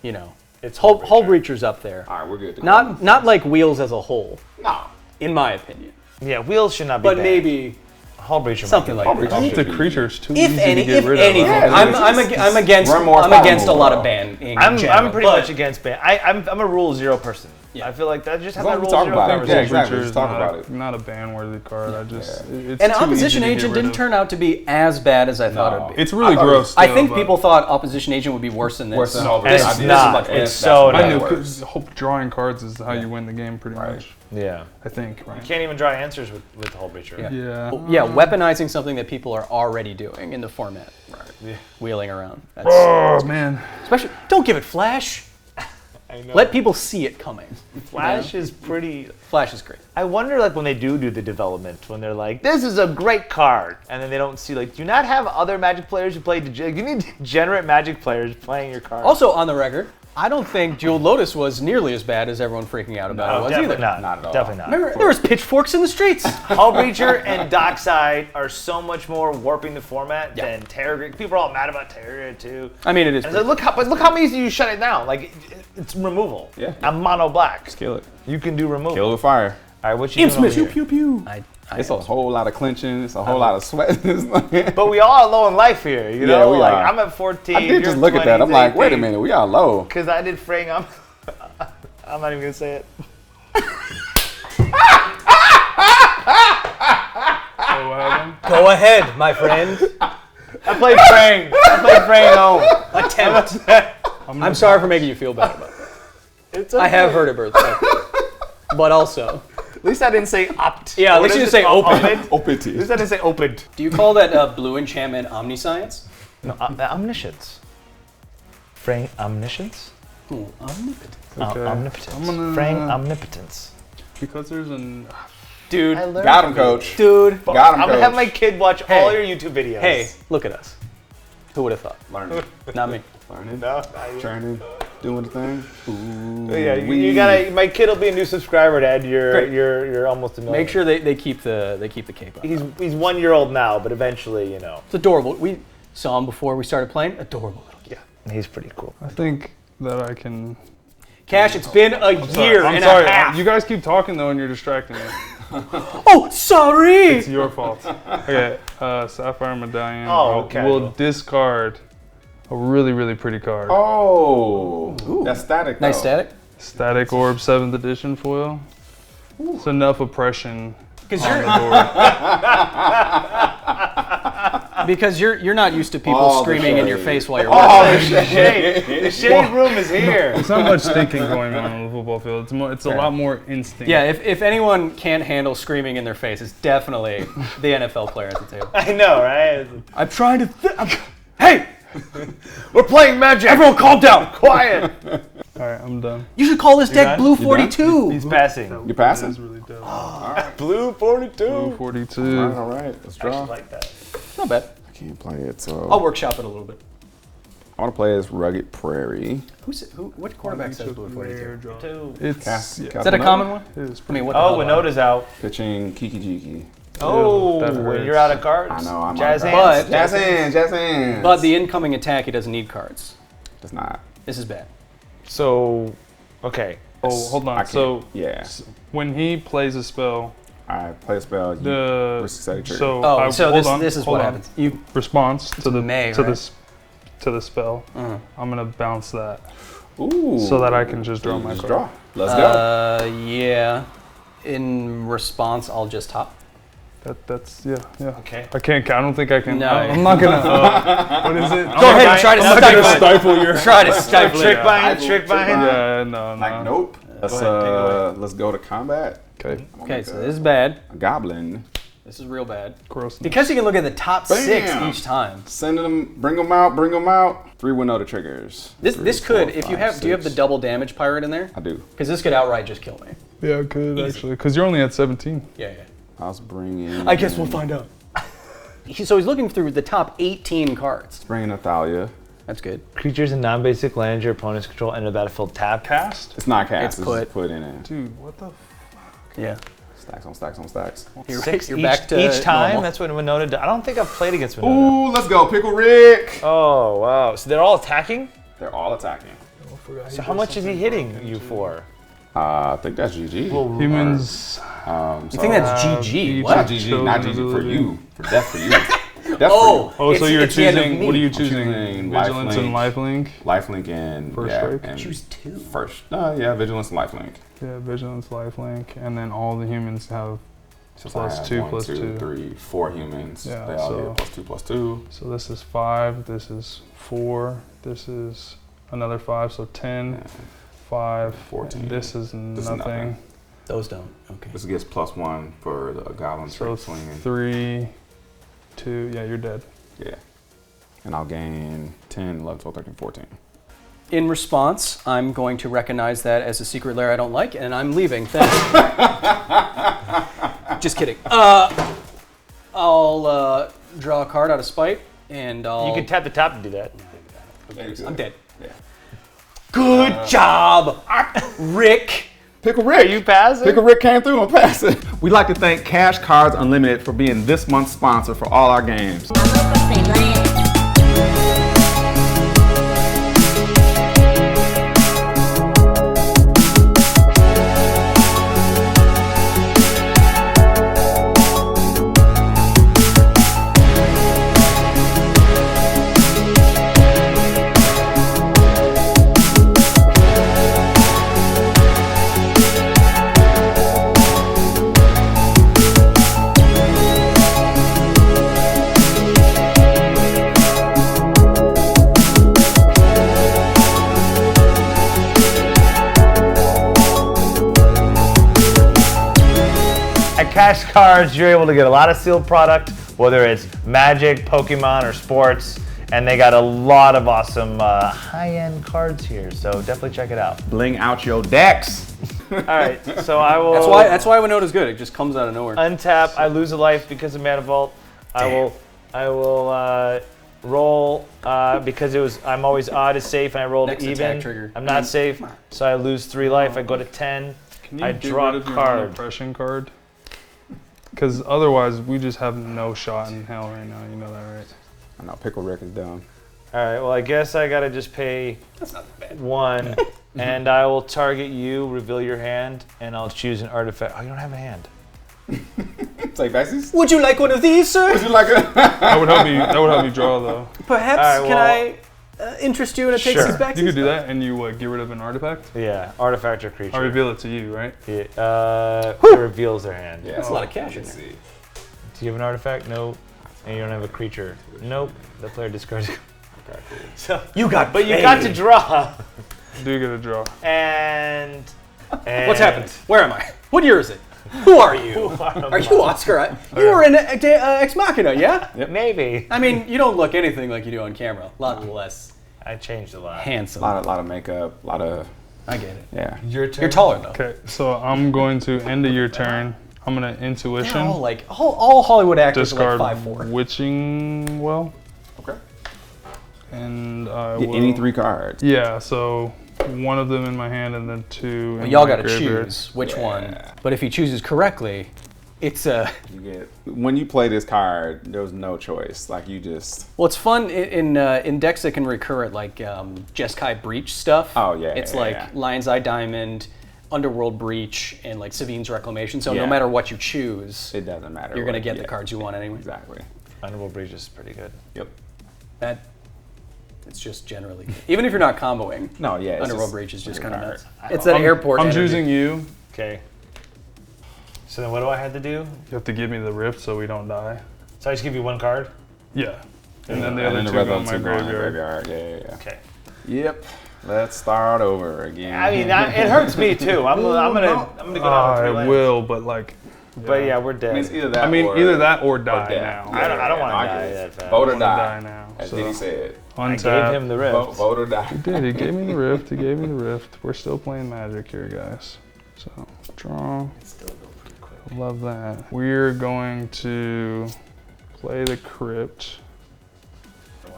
it's Hull Breacher's up there. All right, we're good. To go. Not like Wheels as a whole. No. in my opinion. Yeah, wheels should not be But banned. maybe Hull breacher something might like be that. I think the creature's too If easy any, to get if rid anything, of. I'm against Run more, I'm follow against a more. lot of banning. in I'm general, pretty but much against ban. I'm a rule 0 person. Yeah. I feel like that just have As that long as rule we talk 0 about it. conversation. Yeah, exactly. Creature's Just talk not about a, it. not a ban-worthy card. I just it's and too opposition easy to get agent rid didn't of. turn out to be as bad as I thought it would be. It's really I thought it gross. I still, think but people thought opposition agent would be worse than this. Worse than Hull It's Breacher. not. It's so I knew not. because drawing cards is how you win the game, pretty Right. much. Yeah. I think. Right? You can't even draw answers with the Hull breacher. Yeah. Yeah. Yeah, weaponizing something that people are already doing in the format. Right. Wheeling around. That's, Oh man. especially, don't give it flash. I know. Let people see it coming. Flash is pretty. Flash is great. I wonder, like, when they do the development, when they're like, "This is a great card," and then they don't see, like, do you not have other Magic players who play? You need degenerate Magic players playing your card. Also, on the record, I don't think Jeweled Lotus was nearly as bad as everyone freaking out about it was definitely either. not. Not at all. Definitely not. Remember, there was pitchforks in the streets. Hull breacher and Dockside are so much more warping the format Yeah. than Tergrid. People are all mad about Tergrid too. I mean, it is. And it's like, look how easy you shut it down. Like it's removal. Yeah. I'm mono black. Kill it. You can do removal. Kill with fire. All right, what you doing over here? Pew pew. It's a whole lot of clenching. It's a whole lot of sweat. But we all are low in life here, you know? Yeah, we like are. I'm at 14. I did just look at that. I'm like, wait a minute, we are low. Because I did fraying. I'm not even gonna say it. Oh, what happened? Go ahead, my friend. I played fraying. I played fraying home. Attempt. I'm sorry for making you feel bad about it. It's okay. I have heard it, birthday. But also, At least I didn't say opt. yeah, at What least you is didn't it? say open. At Opened. least I didn't say opened. Do you call that blue enchantment omniscience? No, omniscience. Fraying omniscience? Ooh, omnipotent. Okay. Omnipotence. I'm gonna- Fraying omnipotence. Because there's an. Dude, Got him, coach. dude. Got him, I'm gonna coach. have my kid watch Hey. all your YouTube videos. Hey, look at us. Who would have thought? Learning. Not me. Learning. No, Training. Doing the thing. Ooh, yeah, you gotta. My kid will be a new subscriber to add Great. you're almost a million. Make sure they keep the cape on. He's 1 year old now, but eventually, you know. It's adorable. We saw him before we started playing. Adorable little kid. He's pretty cool. I think that I can. Cash, it's been a year I'm and sorry. a half. You guys keep talking though, and you're distracting me. Oh, sorry. It's your fault. Okay, Sapphire Medallion. Oh, okay. We'll discard a really, really pretty card. Oh, that's static. Nice though. static. Static Orb 7th edition foil. It's enough oppression. Because on you're the board. because you're not used to people All the screaming in your shade. face while you're Oh, watching. the shade. The shade room is here. There's not much thinking going on the football field. It's a lot more instinct. Yeah, if anyone can't handle screaming in their face, it's definitely the NFL player at the table. I know, right? I'm trying to. Hey, We're playing Magic. everyone, calm down. Quiet. All right, I'm done. You should call this deck done? Blue You done? 42. He's passing. You That's passing? really dope. Blue 42. Blue 42. All right, let's draw. I like that. Not bad. I can't play it, so I'll workshop it a little bit. I want to play as Rugged Prairie. What quarterback says Blue 42? It's Cass- yeah, Cass- Is that a common one? it is I pretty mean, what the Oh, hell? Winota's out. Pitching Kiki Jiki. Oh, that when hurts. you're out of cards. I know, I'm Jazz out of hands. But- Jazz hands, jazz hands. But the incoming attack, he doesn't need cards. It's not. This is bad. So, okay. Oh, hold I on. can't. So Yeah, when he plays a spell, I play a spell. You the risk static trigger. so Oh, I, so hold on, this is hold what on. happens. You Response to the May, to right? this to the spell. Uh-huh. I'm gonna bounce that Ooh. so that I can just draw my Just card. draw. Let's go. Yeah. In response, I'll just hop. That's yeah. Okay. I can't. I don't think I can. No. I'm not gonna. What is it? Go ahead and try to I'm not gonna stifle it. stifle your. Try to stifle Trick it. behind, trick behind. Yeah, no. Like, nope. Let's ahead, take it away. let's go to combat. Okay. I'm gonna Okay, make so a- this is bad. a goblin. This is real bad. Gross. Because you can look at the top Bam. 6 each time. Send them. Bring them out. Bring them out. 3 Winota triggers. This Three, could, four, if you five, have, do you have the six. double damage pirate in there? I do. Because this could outright just kill me. Yeah, I could Easy. actually, because you're only at 17. Yeah. I was bringing. I guess we'll find out. So he's looking through the top 18 cards. Bringing Athalia. That's good. Creatures and non-basic lands your opponents control enter the battlefield tap. Cast? It's not cast. It's It's put. just put in it. Dude, what the? Yeah. Stacks on stacks on stacks. You're, Six you're each, back to each time. normal. That's what Winota does. I don't think I've played against Winota. Ooh, let's go. Pickle Rick. Oh wow! So they're all attacking. They're all attacking. So how much is he hitting you for? I think that's GG. Humans You think that's GG? What? Not GG, not GG for you. For death for you. Death Oh, for you. So you're it's the end of choosing, me. what are you I'm choosing? choosing Vigilance and lifelink. lifelink? Lifelink and First yeah, strike? and Choose 2. First, yeah, vigilance and lifelink. Yeah, vigilance, lifelink, and then all the humans have So plus I have 2, 1, plus 2, 2. 3, 4 humans. Yeah, They all so- get +2 +2. So this is 5, this is 4, this is another 5, so 10, Yeah. 5, 14. and this is This is nothing. nothing. Those don't. Okay. This gets +1 for the goblin So straight swinging. 3, 2, yeah, you're dead. Yeah. And I'll gain 10, 11, 12, 13, 14. In response, I'm going to recognize that as a secret lair I don't like, and I'm leaving. Thanks. Just kidding. I'll draw a card out of spite, and I'll. You can tap the top to do that. I'm dead. Yeah. Good job, Rick. Pickle Rick. Are you passing? Pickle Rick came through and passed it. We'd like to thank Cash Cards Unlimited for being this month's sponsor for all our games. At Cash Cards, you're able to get a lot of sealed product, whether it's Magic, Pokemon, or sports, and they got a lot of awesome high-end cards here, so definitely check it out. Bling out your decks. All right, so I will That's why Winota's good. It just comes out of nowhere. untap. I lose a life because of Mana Vault. I will roll because I'm always odd is safe, and I rolled Next even. attack trigger. I'm not safe, so I lose 3 life. I go to 10. Can you I get draw rid a of your card. oppression card? Because otherwise, we just have no shot in hell right now. You know that, right? I know Pickle Rick is dumb. All right, well, I guess I gotta just pay 1, and I will target you, reveal your hand, and I'll choose an artifact. Oh, you don't have a hand. Say Bexy's. Would you like one of these, sir? Would you like a That would help me. That would help me draw, though. Perhaps All right, can well- I interest you in a Sure. Takes These Back? You could do that, and you get rid of an artifact. Yeah, artifact or creature. I reveal it to you, right? Yeah, it reveals their hand. Yeah, That's a lot of cash in let's there. see. Do you have an artifact? No. And you don't have a creature? Nope. The player discards. Okay, cool. So, You got, but you got to draw. Do get a draw. And What's happened? Where am I? What year is it? Who are you? Are you Oscar? You were in Ex Machina, yeah? Maybe. I mean, you don't look anything like you do on camera. A lot less I changed a lot. handsome. A lot of makeup, a lot of I get it. yeah. Your turn. You're taller though. Okay, so I'm going to end of your turn. I'm gonna intuition. They're all like all Hollywood actors Discard are like 5'4". witching well, Okay. and I Get will. any 3 cards. Yeah, so one of them in my hand and then 2 Well, in y'all my got to graveyard. choose which Yeah. one. But if he chooses correctly, it's a You get when you play this card, there was no choice. Like you just well. It's fun in decks that can recur at like Jeskai Breach stuff. Oh, yeah, It's yeah, like yeah. Lion's Eye Diamond, Underworld Breach, and like Savine's Reclamation. So no Yeah. matter what you choose, it doesn't matter. you're gonna what- get the yeah, cards you want anyway. Exactly. Underworld Breach is pretty good. Yep. That it's just generally even if you're not comboing. No, yeah. it's Underworld just Breach is just a kind of card. nuts. It's that airport. I'm energy. choosing you. Okay. So then what do I have to do? You have to give me the rift so we don't die. So I just give you 1 card? Yeah. And then the And other then 2 red go in ones my are going in the graveyard. graveyard. Yeah. Okay. Yep. Let's start over again. I mean, it hurts me too. I'm gonna go down to 3 I lands. will, but like, But yeah, we're dead. I mean, it's either that. I mean, or, either that or die death. now. I don't wanna I die get it. that fast. Vote I or wanna die die. now. As So Diddy said. I untap. gave him the rift. Vote or die. He did. He gave me the rift. He gave me the rift. We're still playing Magic here, guys. So draw. Love that. We're going to play the crypt.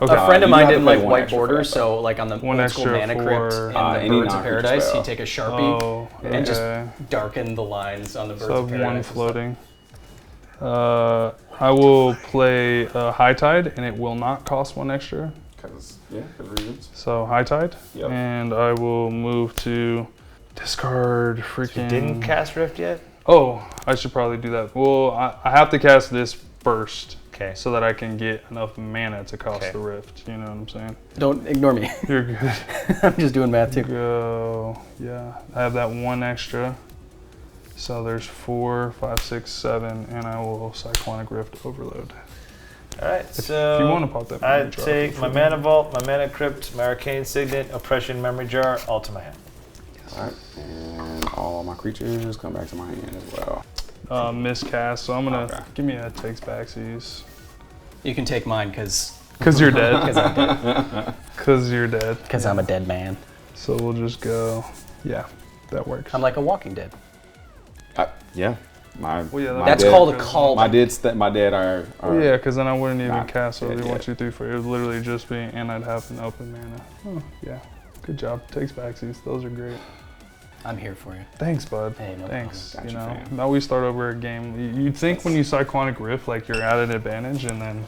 Okay. A friend of you mine have to didn't play like one white extra for borders, that, so like on the One old school extra Mana for, Crypt and the any Birds of non-creature Paradise, spell. he'd take a Sharpie Oh, and just okay. darken the lines on the Birds So of I have Paradise. one and stuff. floating. I will play High Tide, and it will not cost 1 extra. Because reasons. So High Tide, Yep. and I will move to discard freaking. You didn't cast Rift yet? Oh, I should probably do that. Well, I have to cast this first. Okay. So that I can get enough mana to cost Okay. the rift. You know what I'm saying? Don't ignore me. You're good. I'm just doing math too. Go. Yeah. I have that 1 extra. So there's 4, 5, 6, 7, and I will Cyclonic Rift Overload. All right, so If you want to pop that I memory jar, take feel my free. Mana Vault, my Mana Crypt, my Arcane Signet, Oppression Memory Jar, all to my hand. All right, and all my creatures come back to my hand as well. Miscast, so I'm gonna Okay. give me a takes backsies. You can take mine because Cause you're dead. I'm dead. Cause you're dead. Because I'm a dead man. So we'll just go. Yeah, that works. I'm like a Walking Dead. Yeah, my. Well, yeah, my That's dead- called a call. My dead are. Well, yeah, because then I wouldn't even Not cast dead early yet. 1, 2, 3, 4. It would literally just be, and I'd have an open mana. Oh, yeah. Good job. Takes backsies. Those are great. I'm here for you. Thanks, bud. Hey, no Thanks. problem. You Got you, know, fam. now we start over a game. You'd think when you Cyclonic Rift, like you're at an advantage, and then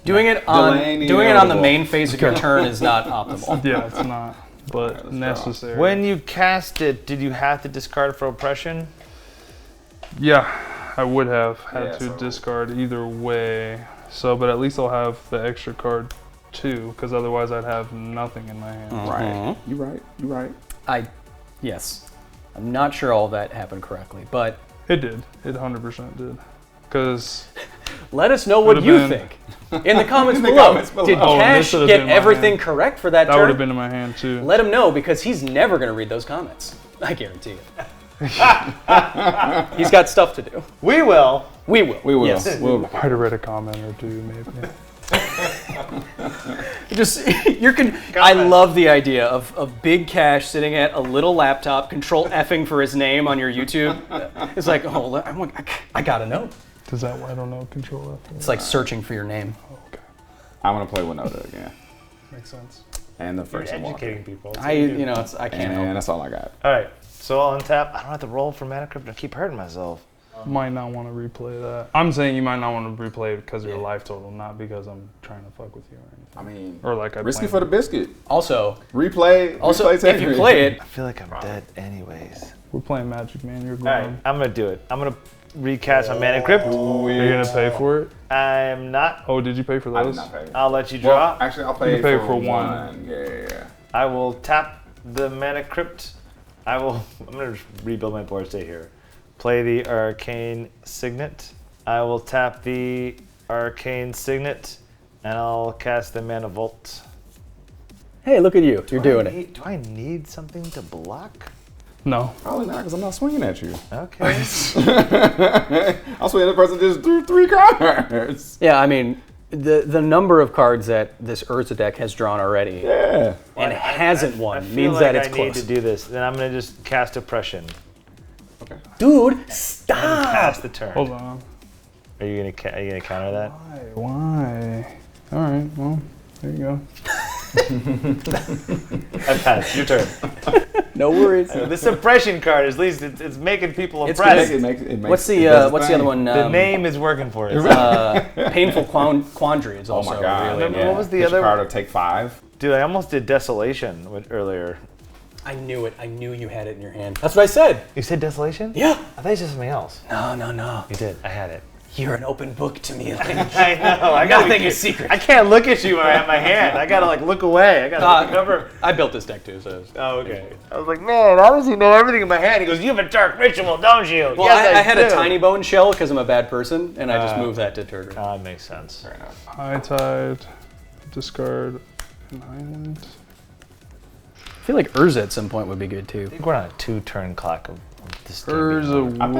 Doing it Delaying on the inevitable. main phase of your turn is not optimal. yeah, it's not, but let's necessary. When you cast it, did you have to discard for Oppression? Yeah, I would have had Yeah, to so- discard either way. So, but at least I'll have the extra card too, because otherwise I'd have nothing in my hand. Right. You right. You right. Yes. I'm not sure all of that happened correctly, but It did. It 100% did. Because let us know what Would've you been- think in the comments In the below. comments below. Did Oh, this Cash should've get been my everything hand. correct for that that would turn? have been in my hand too. Let him know because he's never going to read those comments. I guarantee it. He's got stuff to do. We will. We will. We will. Yes. We'll. Might have read a comment or two, maybe. Just I love the idea of Big Cash sitting at a little laptop, control effing for his name on your YouTube. It's like, oh, I gotta know. Does that I don't know control F? It's like searching for your name. Okay, I'm gonna play Winota again, makes sense. and the You're first one. educating people. I can't And help. that's all I got. All right, so I'll untap. I don't have to roll for Mana Crypt and keep hurting myself. Might not want to replay that. I'm saying you might not want to replay it because of your life total, not because I'm trying to fuck with you or anything. I mean, Or like I risky planned for the it. biscuit. Also, Replay. if you Tergrid. play it, I feel like I'm dead anyways. We're playing Magic, man. You're All right, going. I'm gonna do it. I'm gonna recast my Mana Crypt. Are you gonna pay for it? I'm not. Oh, did you pay for I did those? not pay. I'll let you Well, draw. actually, I'll pay, You pay for for one. one. Yeah. I will tap the Mana Crypt. I'm gonna just rebuild my board. Stay here. Play the Arcane Signet. I will tap the Arcane Signet, and I'll cast the Mana Vault. hey, look at you. You're doing it. Do I need something to block? No. Probably not, because I'm not swinging at you. Okay. I'll swing at the person just drew 3 cards. Yeah, I mean, the number of cards that this Urza deck has drawn already Yeah. and hasn't I won feel means like that it's I close. need to do this. Then I'm gonna just cast Oppression. Okay. Dude, stop! Pass the turn. Hold on. Are you gonna counter that? Why? All right. Well, there you go. I pass. Your turn. No worries. The suppression card, at least it's making people It's oppressed. It makes, What's the it does what's the other one? The name is working for it. Painful Quandary is Oh also my god. really. Remember, Yeah. what was the Get your other card one? to take 5. Dude, I almost did Desolation earlier. I knew it. I knew you had it in your hand. That's what I said. You said Desolation? Yeah. I thought you said something else. No. You did. I had it. You're an open book to me, Lynch. I know. I gotta Nothing be- is secret. I can't look at you when I have my hand. I gotta like look away. I gotta cover. I built this deck too, so. Oh, okay. I was like, man, how does he know everything in my hand? He goes, you have a dark ritual, don't you? Well, Yes, I had do. a tiny bone shell because I'm a bad person, and I just moved that to Tergrid. Oh, that makes sense. Fair enough. High Tide, discard an island. I feel like Urza at some point would be good too. I think we're on a 2-turn clock of this game. Urza I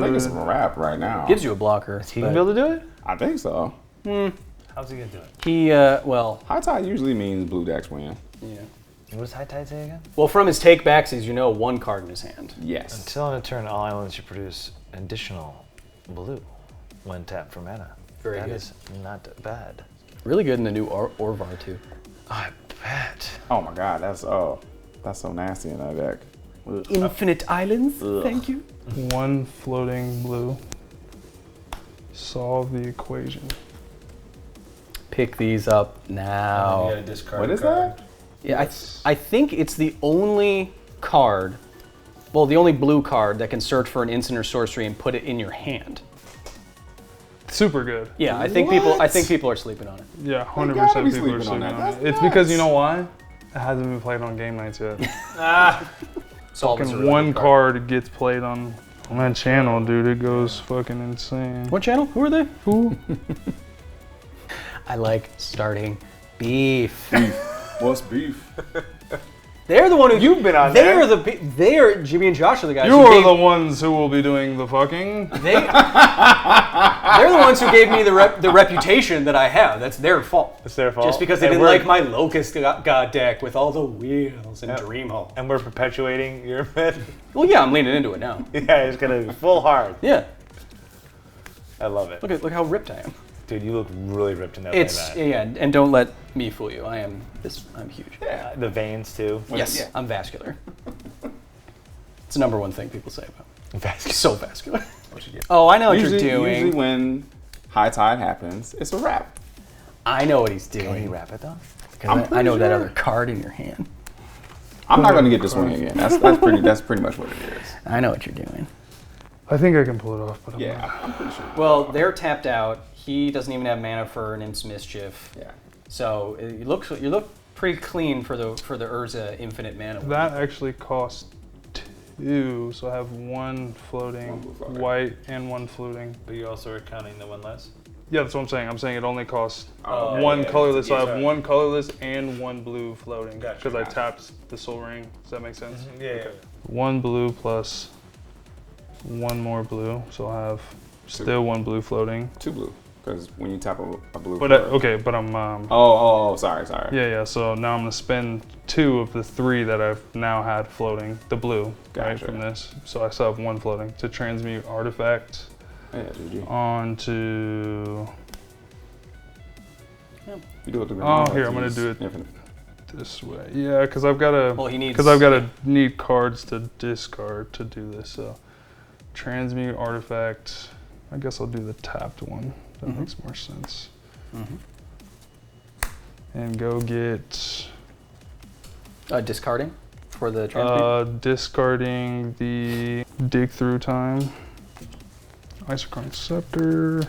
think it's a wrap right now. Gives you a blocker. Is he gonna be able to do it? I think so. How's he gonna do it? He well, High tide usually means blue decks win. yeah. What does High Tide say again? Well, from his take backs, as you know, 1 card in his hand. Yes. Until on a turn, all islands should produce additional blue when tapped for mana. Very That good. is not bad. Really good in the new Orvar too. I bet. Oh my god, that's so nasty in that deck. Ugh. Infinite Islands. Thank you. 1 floating blue. Solve the equation. Pick these up now. What is that? Yeah, I think it's the only card Well, the only blue card that can search for an instant or sorcery and put it in your hand. Super good. Yeah, I think people are sleeping on it. Yeah, gotta 100% be people are sleeping on sleeping that. on That's it. It's because you know why? It hasn't been played on game nights yet. Solve Fucking one card gets played on that channel, dude. It goes fucking insane. What channel? Who are they? Who? I like starting beef. What's beef? They're the one who You've been on they there. are they're Jimmy and Josh are the guys. You who are gave, the ones who will be doing the fucking. they're the ones who gave me the reputation that I have. That's their fault. It's their fault. Just because they And didn't we're- like my Locust God deck with all the wheels and Dream Hall. And we're perpetuating your myth. Well, yeah, I'm leaning into it now. Yeah, it's gonna be full hard. Yeah, I love it. look how ripped I am. Dude, you look really ripped in that It's playmat. yeah, and don't let me fool you. I'm huge. The veins too. Yes, Yeah. I'm vascular. It's the number one thing people say about me. Vascular. So vascular. Oh, I know what Usually, you're doing. usually when high tide happens, it's a wrap. I know what he's doing. Can you wrap it though? Because I know that other card in your hand. I'm not going to get this one again. That's pretty much what it is. I know what you're doing. I think I can pull it off, but I'm Yeah, not. I'm pretty sure. Well, they're tapped out. He doesn't even have mana for an Imps Mischief. Yeah. So you look pretty clean for the Urza infinite mana. That actually costs 2, so I have one floating One blue floating. white and one floating. But you also are counting the one less? Yeah, that's what I'm saying. I'm saying it only costs Oh, one yeah, colorless, so I yeah, have sorry. one colorless and one blue floating. Gotcha, Because I gotcha. tapped the soul ring. Does that make sense? Yeah. One blue plus one more blue, so I'll have still one blue floating. 2 blue, because when you tap a blue. But card- okay, but I'm sorry. yeah. So now I'm gonna spend 2 of the 3 that I've now had floating, the blue, right Gotcha. from this. So I still have one floating to transmute artifact Yeah, GG. onto You do it the Oh, here, I'm gonna do it. Infinite. this way. Yeah, because I've gotta Well, he needs. because I've gotta need cards to discard to do this. So transmute artifact. I guess I'll do the tapped one. That Mhm. makes more sense. Mhm. And go get Discarding for the transmute. discarding the dig through time. Isochron Scepter.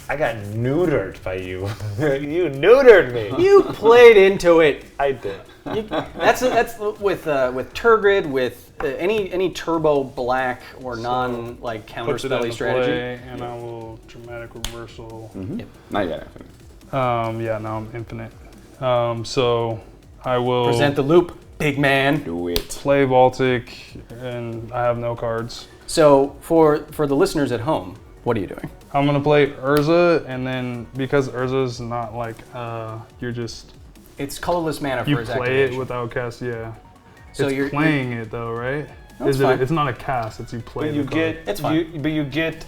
I got neutered by you. You neutered me. You played into it. I did. That's with Tergrid, with any turbo black or non like counter Puts it into spelly strategy. play, and I will dramatic reversal. Yep. Not yet, Infinite. Yeah, now I'm infinite. So I will Present the loop, big man. Do it. play Baltic, and I have no cards. So for the listeners at home, what are you doing? I'm gonna play Urza, and then because Urza's not like you're just It's colorless mana for you his play activation. it without cast. Yeah, So it's you're playing it though, right? No, it's Is it? fine. It's not a cast. It's you play. But you the card. get It's fine. you get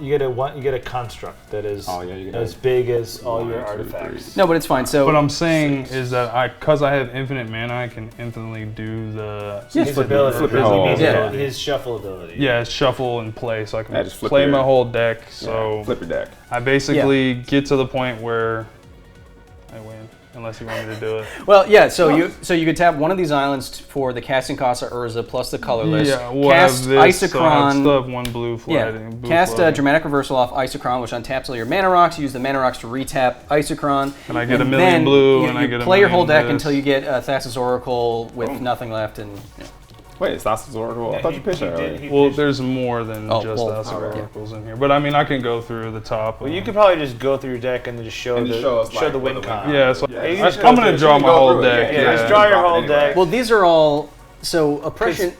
you get a construct that is Oh, yeah, you get as a- big as all 1, your 2, artifacts. No, but it's fine. So What I'm saying is that because I have infinite mana, I can infinitely do the His ability, flip your whole- his, his shuffle ability. yeah shuffle and play, so I can Yeah, just flip play your- my whole deck. So Yeah, flip your deck. I basically get to the point where I win, unless you want me to do it. well, yeah. So you could tap one of these islands for the casting cost of Urza plus the colorless. Yeah, we'll cast have this. So I have Isochron. still have one blue Yeah, floating. blue cast floating. dramatic reversal off Isochron, which untaps all your mana rocks. Use the mana rocks to retap Isochron. And I get a million then blue, you, and I you get a play your whole million deck this. until you get Thassa's Oracle with Boom. nothing left, and Wait, it's Thassa's Oracle? I thought you pitched that already. Well, there's more than Oh, just well, Acid alright. Oracles in here, but I mean, I can go through the top. Well, you could probably just go through your deck and then just show And the just show us, like, the what win the con. win- Yeah, so Yeah, you I- just I'm go gonna through- draw you my can go whole through it, deck. Yeah, just draw your drop it whole anyway. deck. well, these are all. So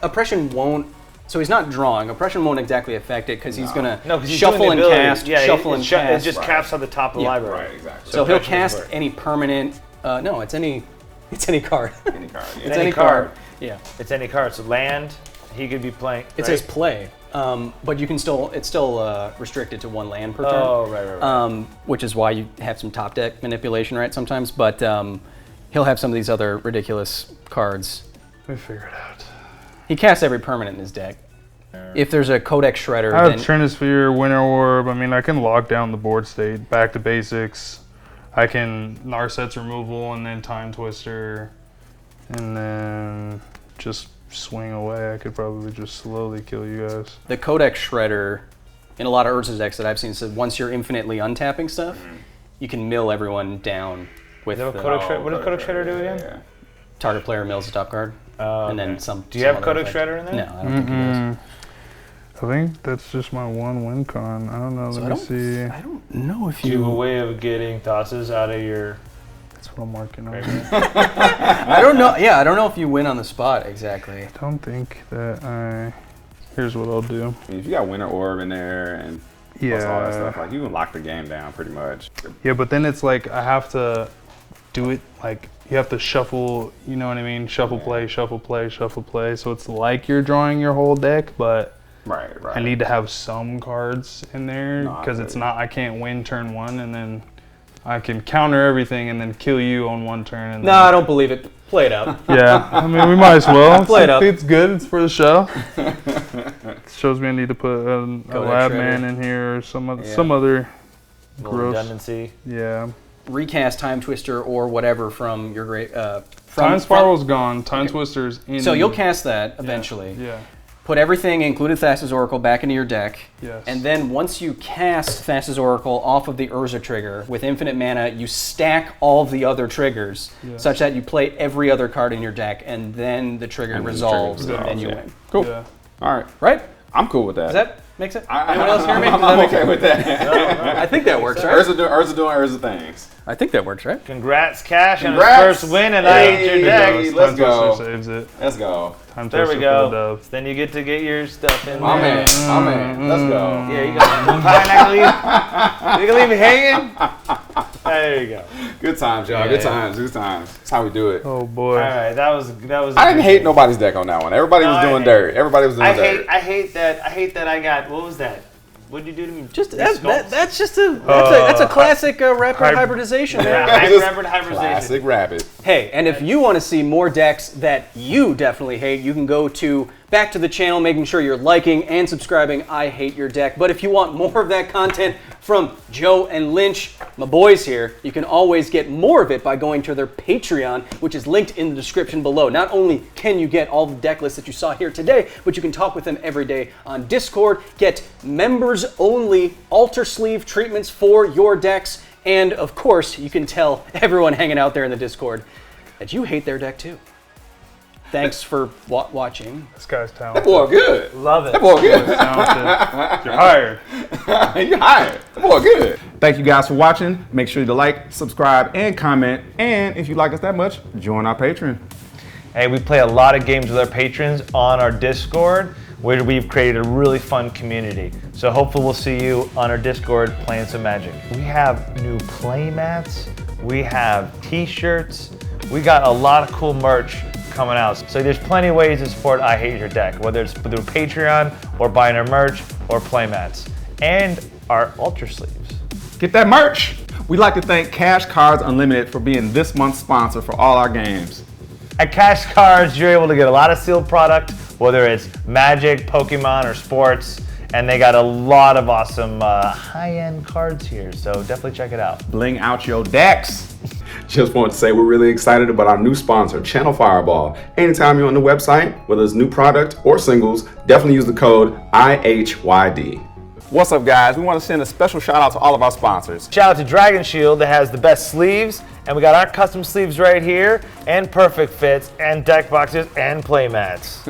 oppression won't. So he's not drawing. Oppression won't exactly affect it because he's gonna No, because shuffle and cast, shuffle and It cast. just caps on the top of the Yeah. library. Right, exactly. So he'll oppression doesn't cast work. any permanent. No, it's any card. Any card, yeah. It's Any any card. card. Yeah. It's any card. So land, he could be playing. It right? says play, but you can still. It's still restricted to one land per turn. Oh, right. Which is why you have some top deck manipulation, right? Sometimes, but he'll have some of these other ridiculous cards. Let me figure it out. He casts every permanent in his deck. If there's a Codex Shredder, I have then Trinisphere, Winter Orb. I mean, I can lock down the board state, back to basics. I can Narset's removal and then Time Twister, and then just swing away, I could probably just slowly kill you guys. The Codex Shredder in a lot of Urza decks that I've seen says once you're infinitely untapping stuff, you can mill everyone down with What the does Codex Shredder do again? target player mills the top card. And then some. Do you have some Codex other Shredder in there? No, I don't think it does. I think that's just my one win con. I don't know. Let me see. I don't know if Do you have a you. way of getting tosses out of your... That's what I'm working on. I don't know. Yeah, I don't know if you win on the spot exactly. I don't think that I... Here's what I'll do. I mean, if you got Winter Orb in there and plus all that stuff, Yeah. like you can lock the game down pretty much. Yeah, but then it's like I have to do it like you have to shuffle, you know what I mean? Shuffle play, shuffle play, shuffle play. So it's like you're drawing your whole deck, but Right. I need to have some cards in there No, I because feel it's you. not, I can't win turn one and then I can counter everything and then kill you on one turn. And No, I don't believe it. Play it out. Yeah, I mean, we might as well. Play it up. It's good. It's for the show. It shows me I need to put a lab Shredder. man in here or some other, Little gross. redundancy. Yeah. Recast Time Twister or whatever from your great. Time Spiral's gone. Time Twister's in. So you'll cast that eventually. Yeah. Put everything, including Thassa's Oracle, back into your deck. Yes. And then once you cast Thassa's Oracle off of the Urza trigger with infinite mana, you stack all of the other triggers such that you play every other card in your deck, and then the trigger And then the resolves, trigger and then you resolves, win. Cool. Yeah. All right. Right? I'm cool with that. Does that make sense? I- Anyone else hear me? Does that I'm make okay sense? with that. I think that works, right? Urza doing Urza things. I think that works, right? Congrats, Cash, on his Congrats. first win, and I hate your Hey, deck. let's Time go. Twister saves it. Let's go. Time There we Twister for the go. dub. Then you get to get your stuff in My there. man. My man. Let's go. Yeah, you got you can leave it hanging. There you go. Good times, y'all. Good times. Good times. That's how we do it. Oh boy. All right, that was. I didn't hate nobody's deck on that one. Everybody was No, I doing hate- dirt. Everybody was doing dirt. I hate that I got. What was that? What did you do to me? Just Sculpts? that's just a classic rapid hybridization, man. Just Hybrid hybridization. Classic rabbit. Hey, and if you want to see more decks that you definitely hate, you can go back to the channel, making sure you're liking and subscribing I Hate Your Deck. But if you want more of that content from Joe and Lynch, my boys here, you can always get more of it by going to their Patreon, which is linked in the description below. Not only can you get all the deck lists that you saw here today, but you can talk with them every day on Discord, get members-only altar sleeve treatments for your decks, and of course, you can tell everyone hanging out there in the Discord that you hate their deck too. Thanks for watching. This guy's That talented. boy good. Love it. That boy good. Talented. You're hired. You're hired. That boy good. Thank you guys for watching. Make sure to like, subscribe, and comment. And if you like us that much, join our Patreon. Hey, we play a lot of games with our patrons on our Discord, where we've created a really fun community. So hopefully we'll see you on our Discord playing some Magic. We have new play mats, we have t-shirts, we got a lot of cool merch coming out. So there's plenty of ways to support I Hate Your Deck, whether it's through Patreon or buying our merch or play mats. And our Ultra Sleeves. Get that merch. We'd like to thank Cash Cards Unlimited for being this month's sponsor for all our games. At Cash Cards, you're able to get a lot of sealed product, whether it's Magic, Pokemon, or sports, and they got a lot of awesome high-end cards here, so definitely check it out. Bling out your decks. Just want to say we're really excited about our new sponsor, Channel Fireball. Anytime you're on the website, whether it's new product or singles, definitely use the code IHYD. What's up, guys? We want to send a special shout out to all of our sponsors. Shout out to Dragon Shield that has the best sleeves, and we got our custom sleeves right here, and perfect fits, and deck boxes, and play mats.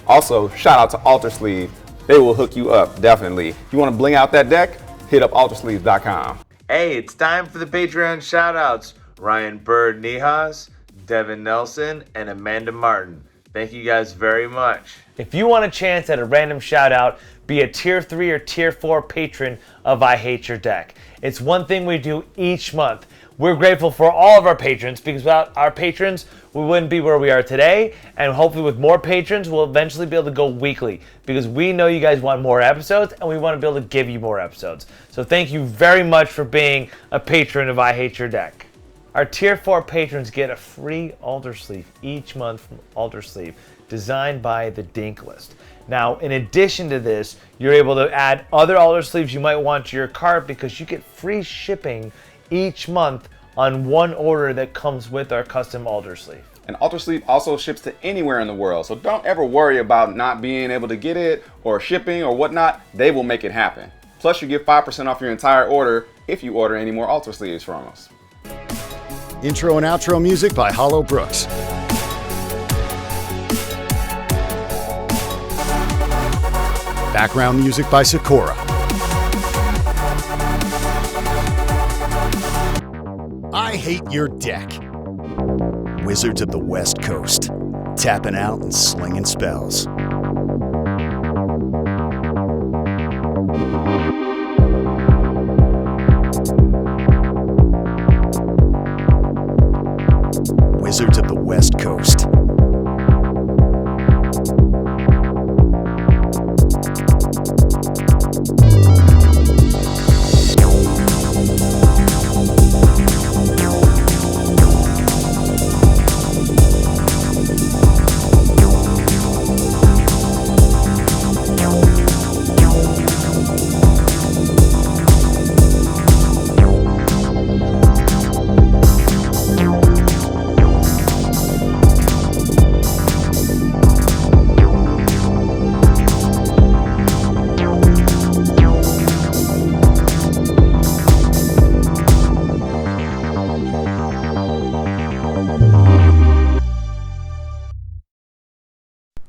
Also, shout out to Alter Sleeve. They will hook you up, definitely. If you want to bling out that deck, hit up altersleeve.com. Hey, it's time for the Patreon shoutouts. Ryan Bird Nihas, Devin Nelson, and Amanda Martin. Thank you guys very much. If you want a chance at a random shout out, be a tier 3 or tier 4 patron of I Hate Your Deck. It's one thing we do each month. We're grateful for all of our patrons, because without our patrons, we wouldn't be where we are today. And hopefully with more patrons, we'll eventually be able to go weekly, because we know you guys want more episodes and we want to be able to give you more episodes. So thank you very much for being a patron of I Hate Your Deck. Our tier 4 patrons get a free Altar Sleeve each month from Altar Sleeve, designed by the Dink List. Now, in addition to this, you're able to add other Altar Sleeves you might want to your cart, because you get free shipping each month on one order that comes with our custom Altar Sleeve. And Ultra Sleep also ships to anywhere in the world, so don't ever worry about not being able to get it or shipping or whatnot. They will make it happen. Plus, you get 5% off your entire order if you order any more Ultra Sleeves from us. Intro and outro music by Hollow Brooks. Background music by Sakura. I hate your deck. Wizards of the West Coast. Tapping out and slinging spells. Wizards of the West Coast.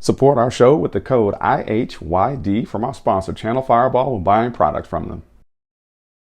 Support our show with the code IHYD from our sponsor Channel Fireball when buying products from them.